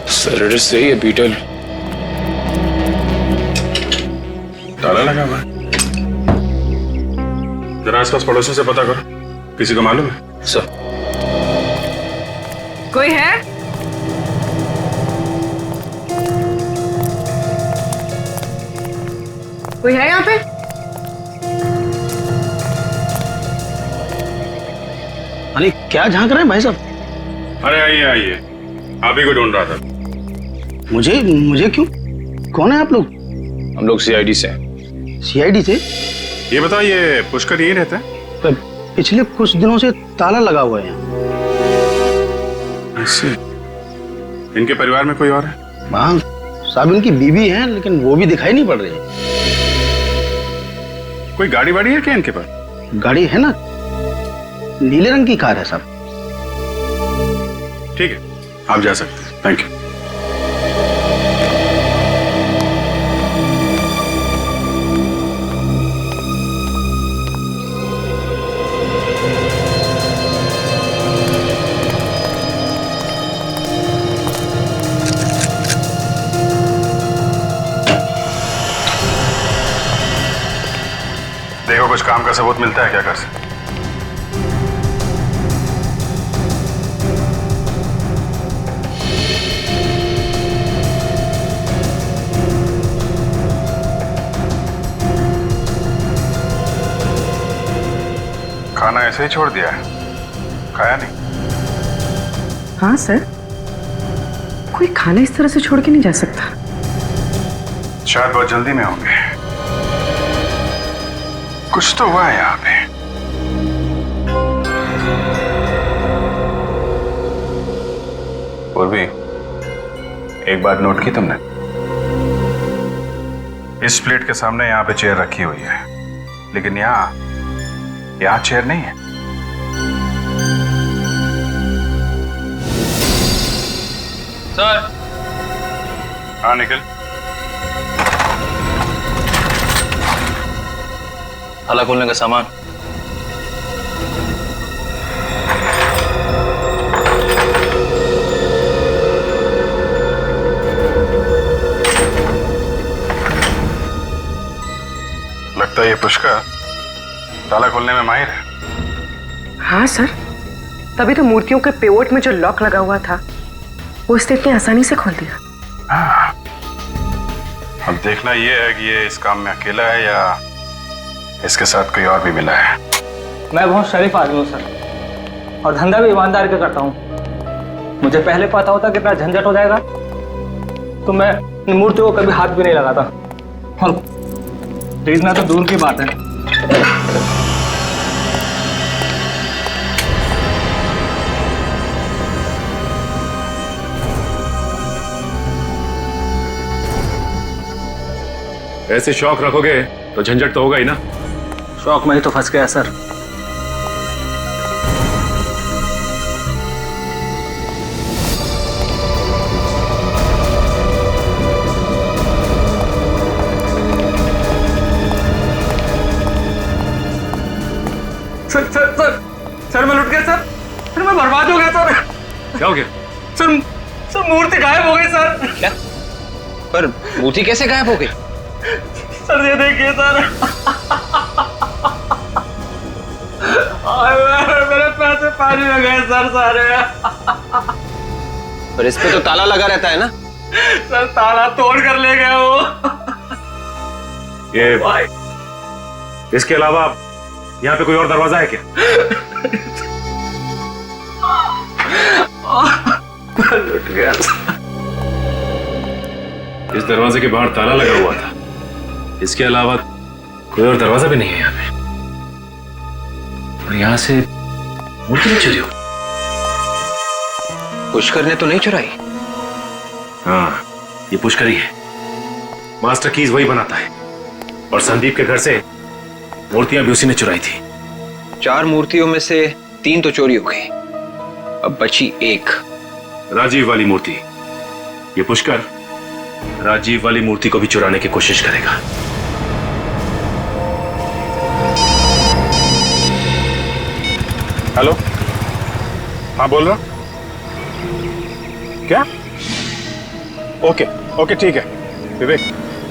सर एड्रेस सही है, बीटल। ताला लगा हुआ है। जरा आसपास पड़ोसियों से पता करो, किसी को मालूम है? सर। कोई है? कोई है यहाँ पे? अरे क्या झांक रहे हैं भाई साहब? अरे आइए आइए, आप ही को ढूंढ रहा था। मुझे क्यों? कौन है आप लोग? हम लोग सीआईडी से हैं। सीआईडी से? ये बताओ, ये पुष्कर यहीं रहता है? पिछले कुछ दिनों से ताला लगा हुआ है यहाँ। ऐसे? इनके परिवार में कोई और है? हाँ साहब, इनकी बीवी है, लेकिन वो भी दिखाई नहीं पड़ रही है। कोई गाड़ी वाड़ी है क्या इनके पास? गाड़ी है ना, नीले रंग की कार है साहब। ठीक है, आप जा सकते हैं। Thank you. देखो कुछ काम का सबूत मिलता है क्या घर से? खाना ऐसे ही छोड़ दिया है, खाया नहीं? हाँ सर, कोई खाना इस तरह से छोड़ के नहीं जा सकता। शायद बहुत जल्दी में होंगे। कुछ तो हुआ है यहाँ पे। और भी एक बात नोट की तुमने? इस प्लेट के सामने यहाँ पे चेयर रखी हुई है, लेकिन यहाँ चेयर नहीं है। सर। हाँ निकल। ताला खोलने का सामान। लगता है ये पुष्कर ताला खोलने में माहिर है। हाँ सर, तभी तो मूर्तियों के पेवोट में जो लॉक लगा हुआ था, वो उसने इतनी आसानी से खोल दिया। हाँ। अब देखना ये है कि ये इस काम में अकेला है या इसके साथ कोई और भी मिला है? मैं बहुत शरीफ आदमी हूँ सर, और धंधा भी ईमानदारी का करता हूँ। मुझे पहले पता होता कि इतना झंझट हो जाएगा तो मैं इन मूर्तियों को कभी हाथ भी नहीं लगाता, और खरीदना तो दूर की बात है। ऐसे शौक रखोगे तो झंझट तो होगा ही ना। शौक में ही तो फंस गया sir. Sir sir sir sir मैं लुट गया सर। सर मैं बर्बाद हो गया सर। क्या हो गया? सर सर मूर्ति गायब हो गई सर। क्या? पर मूर्ति कैसे गायब हो गई? सर ये देखिए सर। मेरे पैसे पानी में गए सर सारे। पर इस पे तो ताला लगा रहता है ना? सर ताला तोड़ कर ले गया वो। ये भाई, इसके अलावा यहाँ पे कोई और दरवाजा है क्या? लुट गया। इस दरवाजे के बाहर ताला लगा हुआ था, इसके अलावा कोई और दरवाजा भी नहीं है यहाँ पे। और यहाँ से मूर्ति नहीं चुरी हो? पुष्कर ने तो नहीं चुराई? हाँ, ये पुष्कर ही है। मास्टर कीज वही बनाता है, और संदीप के घर से मूर्तियां भी उसी ने चुराई थी। 4 मूर्तियों में से 3 तो चोरी हो गई, अब बची 1। राजीव वाली मूर्ति। ये पुष्कर राजीव वाली मूर्ति को भी चुराने की कोशिश करेगा। हेलो, हाँ बोल रहा। क्या? ओके ओके ठीक है। विवेक,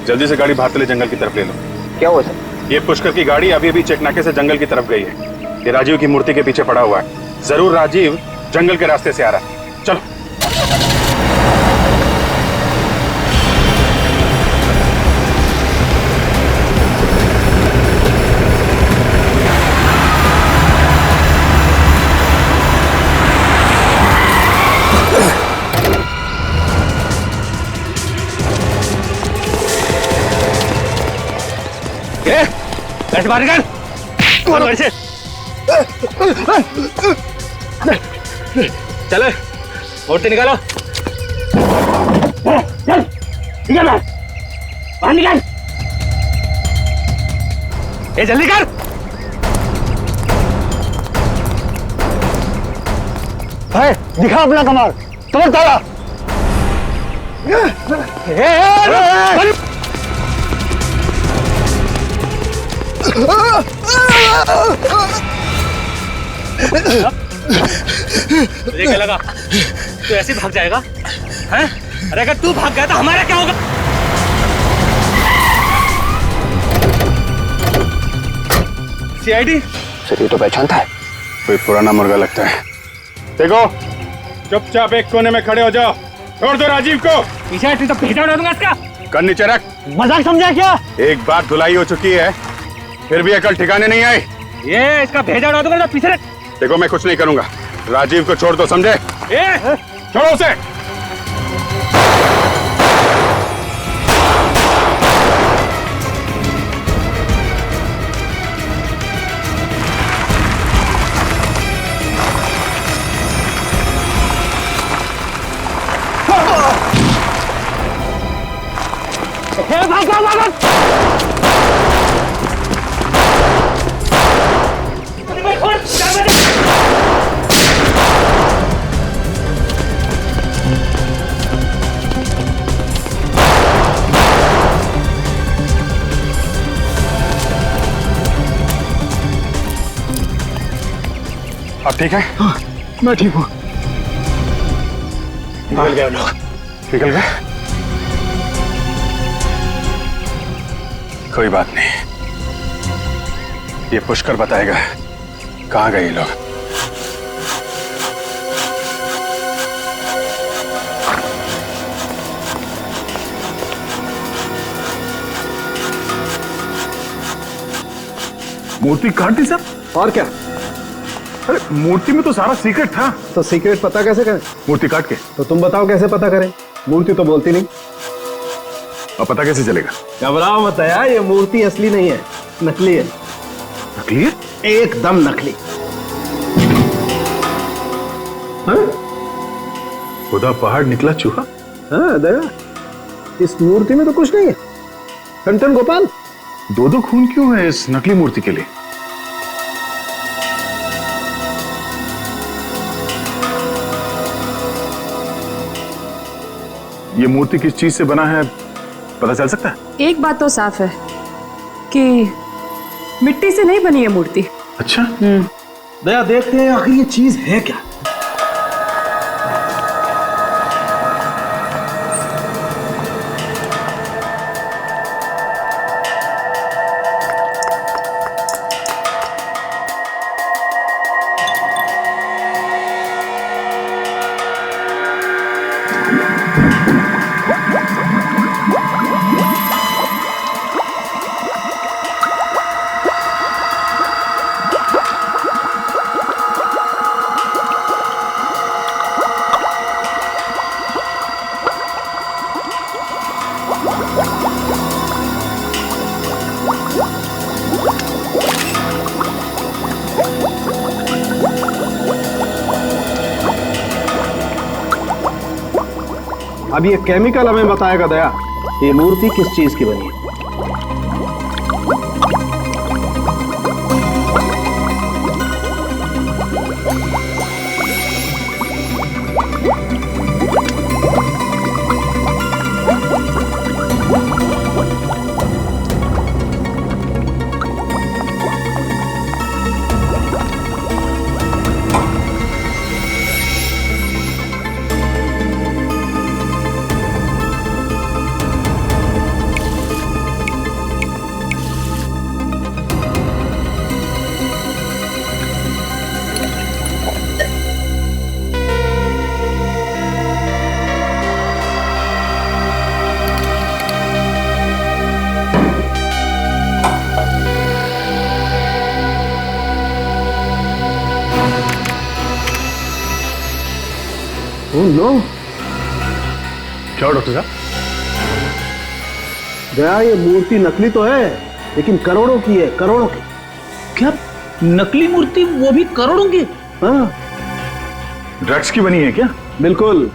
जल्दी से गाड़ी भातले जंगल की तरफ ले लो। क्या हुआ सर? ये पुष्कर की गाड़ी अभी अभी चेक नाके से जंगल की तरफ गई है। ये राजीव की मूर्ति के पीछे पड़ा हुआ है। जरूर राजीव जंगल के रास्ते से आ रहा है। चलो। ऐसे बाहर निकल। चलो मूर्ति निकालो। चल निकल बाहर निकल। ये जल्दी कर। है दिखा अपना कमाल। तुम्हें ताला। तुझे क्या लगा तू ऐसे भाग जाएगा? हैं? अरे अगर तू भाग गया तो हमारा क्या होगा? सीआईडी? सर ये तो पहचानता है, कोई पुराना मुर्गा लगता है। देखो, चुपचाप एक कोने में खड़े हो जाओ। छोड़ दो राजीव को। पीछे तो भेजा उड़ा दूंगा इसका। कर नीचे रख। मजाक समझा क्या? एक बार धुलाई हो चुकी है, फिर भी अकल ठिकाने नहीं आई। ये इसका भेजा उड़ा दूंगा। पीछे रख। देखो मैं कुछ नहीं करूंगा, राजीव को छोड़ दो, समझे? छोड़ो उसे। अब ठीक है? हाँ, मैं ठीक हूँ। निकल गए लोग। निकल गए? कोई बात नहीं, ये पुष्कर बताएगा कहाँ गए ये लोग। मूर्ति काट दी सब? और क्या? अरे मूर्ति में तो सारा सीक्रेट था। तो सीक्रेट पता कैसे करें? मूर्ति काट के। तो तुम बताओ कैसे पता करें? मूर्ति तो बोलती नहीं। और पता कैसे चलेगा? घबराओ मत यार, ये मूर्ति असली नहीं है, नकली है। नकली है? एकदम नकली। खुदा पहाड़ निकला चूहा। हाँ दया, इस मूर्ति में तो कुछ नहीं है। टन गोपाल, दो खून क्यों है इस नकली मूर्ति के लिए? ये मूर्ति किस चीज से बना है पता चल सकता है? एक बात तो साफ है कि मिट्टी से नहीं बनी है मूर्ति। अच्छा। दया, देखते हैं आखिर ये चीज है क्या। अब ये केमिकल हमें बताएगा दया, ये मूर्ति किस चीज की बनी है। नो क्या डॉक्टर साहब? दया, ये मूर्ति नकली तो है लेकिन करोड़ों की है, करोड़ों की। क्या नकली मूर्ति, वो भी करोड़ों की? हाँ। ड्रग्स की बनी है क्या? बिल्कुल,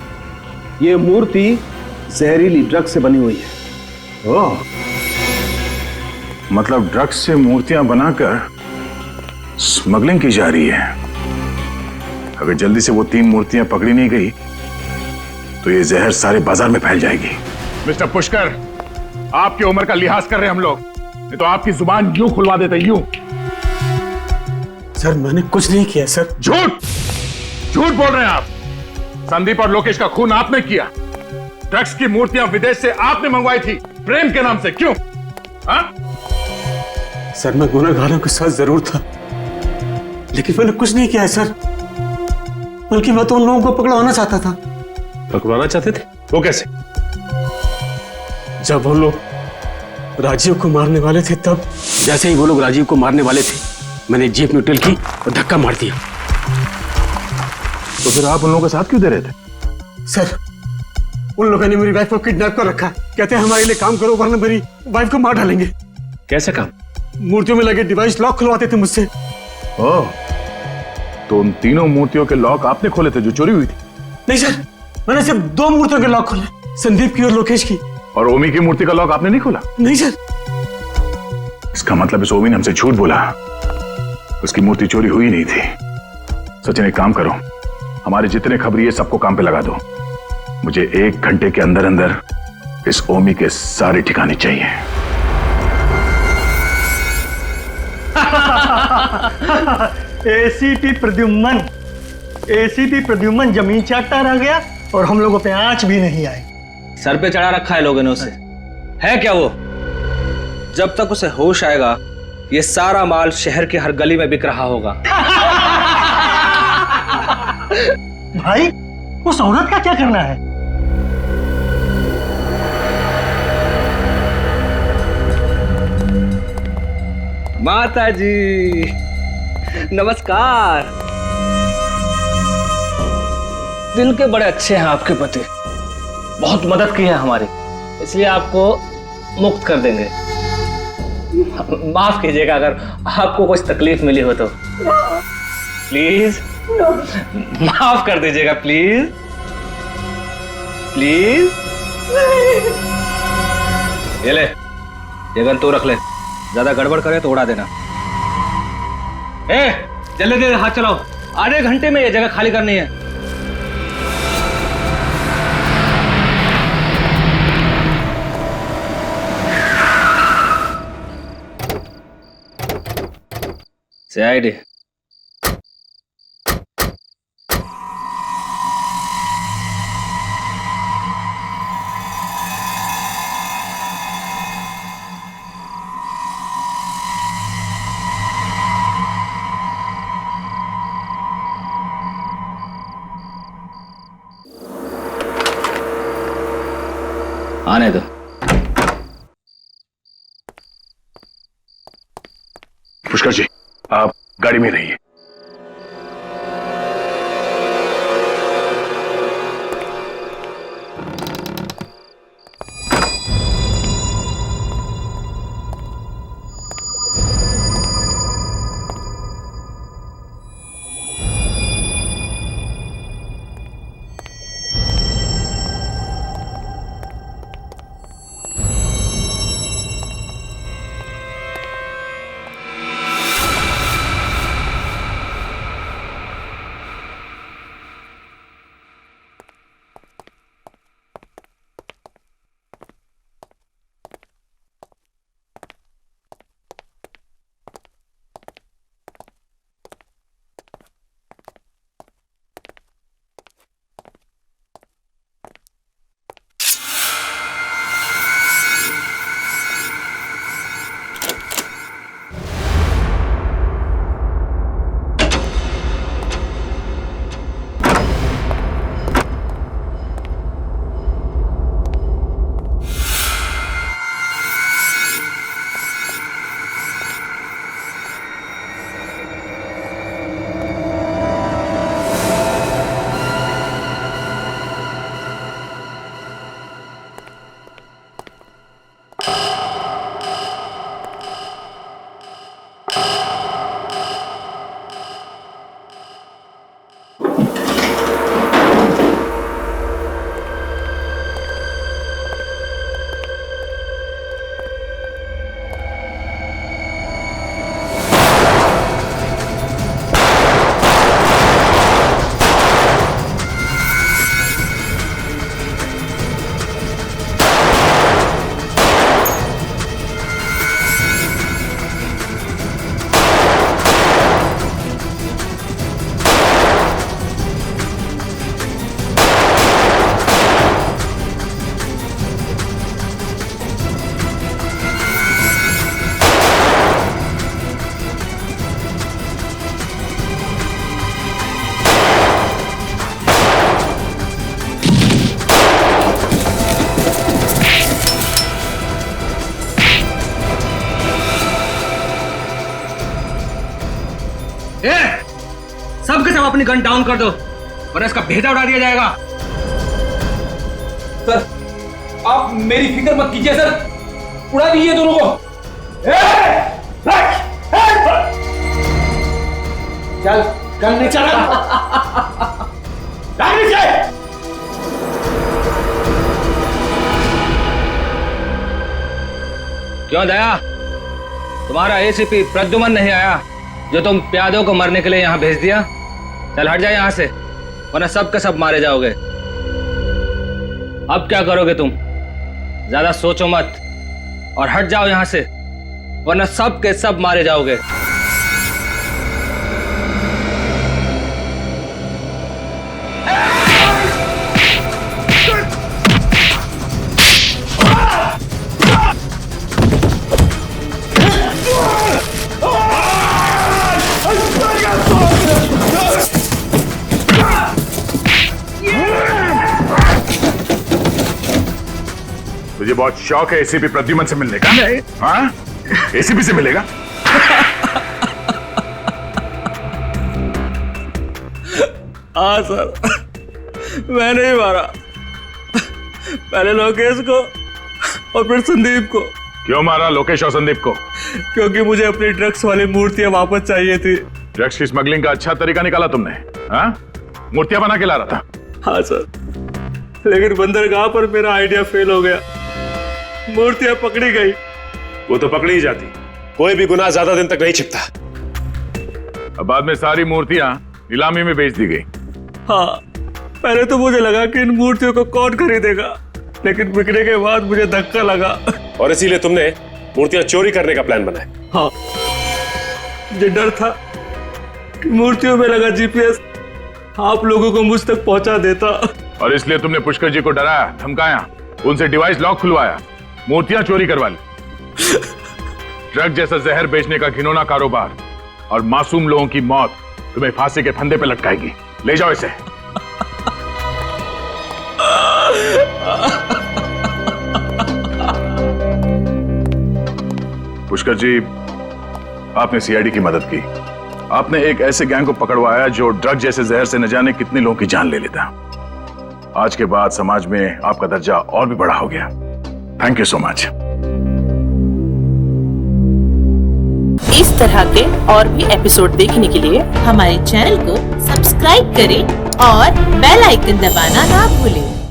ये मूर्ति जहरीली ड्रग्स से बनी हुई है। ओह, मतलब ड्रग्स से मूर्तियां बनाकर स्मगलिंग की जा रही है। अगर जल्दी से वो 3 मूर्तियां पकड़ी नहीं गई तो ये जहर सारे बाजार में फैल जाएगी। मिस्टर पुष्कर, आपकी उम्र का लिहाज कर रहे हैं हम लोग, नहीं तो आपकी जुबान यूं खुलवा देते, यूं। सर मैंने कुछ नहीं किया सर। झूठ झूठ बोल रहे हैं आप। संदीप और लोकेश का खून आपने किया। ड्रग्स की मूर्तियां विदेश से आपने मंगवाई थी प्रेम के नाम से, क्यों? हाँ? सर मैं गुनहगारों के साथ जरूर था, लेकिन मैंने कुछ नहीं किया है सर। बल्कि मैं तो उन लोगों को पकड़वाना चाहता था। पकड़वाना चाहते थे? वो कैसे? जब वो लोग राजीव को मारने वाले थे तब। जैसे ही वो लोग राजीव को मारने वाले थे, मैंने जीप न्यूट्रल की और धक्का मार दिया। तो फिर आप उन लोगों के साथ क्यों दे रहे थे? सर उन लोगों ने मेरी वाइफ को किडनैप कर रखा है। कहते हैं हमारे लिए काम करो वरना मेरी वाइफ को मार डालेंगे। कैसे काम? मूर्तियों में लगे डिवाइस लॉक खुलवाते थे मुझसे। ओह, तो उन तीनों मूर्तियों के लॉक आपने खोले थे जो चोरी हुई थी? नहीं सर, मैंने सिर्फ 2 मूर्तियों के लॉक खोले, संदीप की और लोकेश की। और ओमी की मूर्ति का लॉक आपने नहीं खोला? नहीं सर। इसका मतलब इस ओमी ने हमसे झूठ बोला, उसकी मूर्ति चोरी हुई नहीं थी। सचिन एक काम करो, हमारे जितने खबरी है सबको काम पे लगा दो। मुझे 1 घंटे के अंदर अंदर इस ओमी के सारे ठिकाने चाहिए। एसीपी प्रद्युम्न जमीन चाटता रह गया और हम लोगों पे आंच भी नहीं आई। सर पे चढ़ा रखा है लोगों ने उसे। है क्या वो? जब तक उसे होश आएगा ये सारा माल शहर के हर गली में बिक रहा होगा। भाई उस औरत का क्या करना है? माता जी नमस्कार। दिल के बड़े अच्छे हैं आपके पति, बहुत मदद की है हमारी, इसलिए आपको मुक्त कर देंगे। माफ कीजिएगा अगर आपको कुछ तकलीफ मिली हो तो, प्लीज माफ कर दीजिएगा, प्लीज प्लीज। ये ले, ये गन तू रख ले, ज्यादा गड़बड़ करे तो उड़ा देना। ए, जल्दी जल्दी हाथ चलाओ, आधे घंटे में ये जगह खाली करनी है। CID आने दो। पुष्कर जी, आप गाड़ी में रहिए। सबके सब अपनी गन डाउन कर दो वरना इसका भेजा उड़ा दिया जाएगा। सर आप मेरी फिक्र मत कीजिए सर, उड़ा दीजिए दोनों को। चल गन नहीं चला। क्यों दया, तुम्हारा एसीपी प्रद्युमन नहीं आया जो तुम प्यादों को मरने के लिए यहां भेज दिया? चल हट जाए यहां से वरना सब के सब मारे जाओगे। अब क्या करोगे तुम? ज्यादा सोचो मत और हट जाओ यहां से वरना सब के सब मारे जाओगे। तुझे बहुत शौक है एसीपी प्रद्युमन से मिलने का? हाँ, एसीपी से मिलेगा? हाँ सर, मैंने ही मारा। पहले लोकेश को और फिर संदीप को। क्यों मारा लोकेश और संदीप को? क्योंकि मुझे अपनी ड्रग्स वाली मूर्तियां वापस चाहिए थी। ड्रग्स की स्मगलिंग का अच्छा तरीका निकाला तुमने, हाँ? मूर्तियां बना के ला रहा था। हाँ सर, लेकिन बंदरगाह पर मेरा आइडिया फेल हो गया, मूर्तियां पकड़ी गई। वो तो पकड़ी ही जाती, कोई भी गुनाह ज्यादा दिन तक नहीं छिपता। अब बाद में सारी मूर्तियां नीलामी में बेच दी गई। हाँ, पहले तो मुझे लगा कि इन मूर्तियों को कौन खरीदेगा, लेकिन बिकने के बाद मुझे धक्का लगा और इसीलिए तुमने मूर्तियां चोरी करने का प्लान बनाया। हाँ, मुझे डर था कि मूर्तियों में लगा जीपीएस आप लोगों को मुझ तक पहुंचा देता, और इसलिए तुमने पुष्कर जी को डराया, धमकाया, उनसे डिवाइस लॉक खुलवाया, मूर्तियां चोरी करवा ली। ड्रग जैसा जहर बेचने का घिनौना कारोबार और मासूम लोगों की मौत तुम्हें फांसी के फंदे पे लटकाएगी। ले जाओ इसे। पुष्कर जी, आपने सीआईडी की मदद की, आपने एक ऐसे गैंग को पकड़वाया जो ड्रग जैसे जहर से न जाने कितने लोगों की जान ले लेता। आज के बाद समाज में आपका दर्जा और भी बड़ा हो गया। Thank you so much. इस तरह के और भी एपिसोड देखने के लिए हमारे चैनल को सब्सक्राइब करें और बेल आइकन दबाना ना भूलें।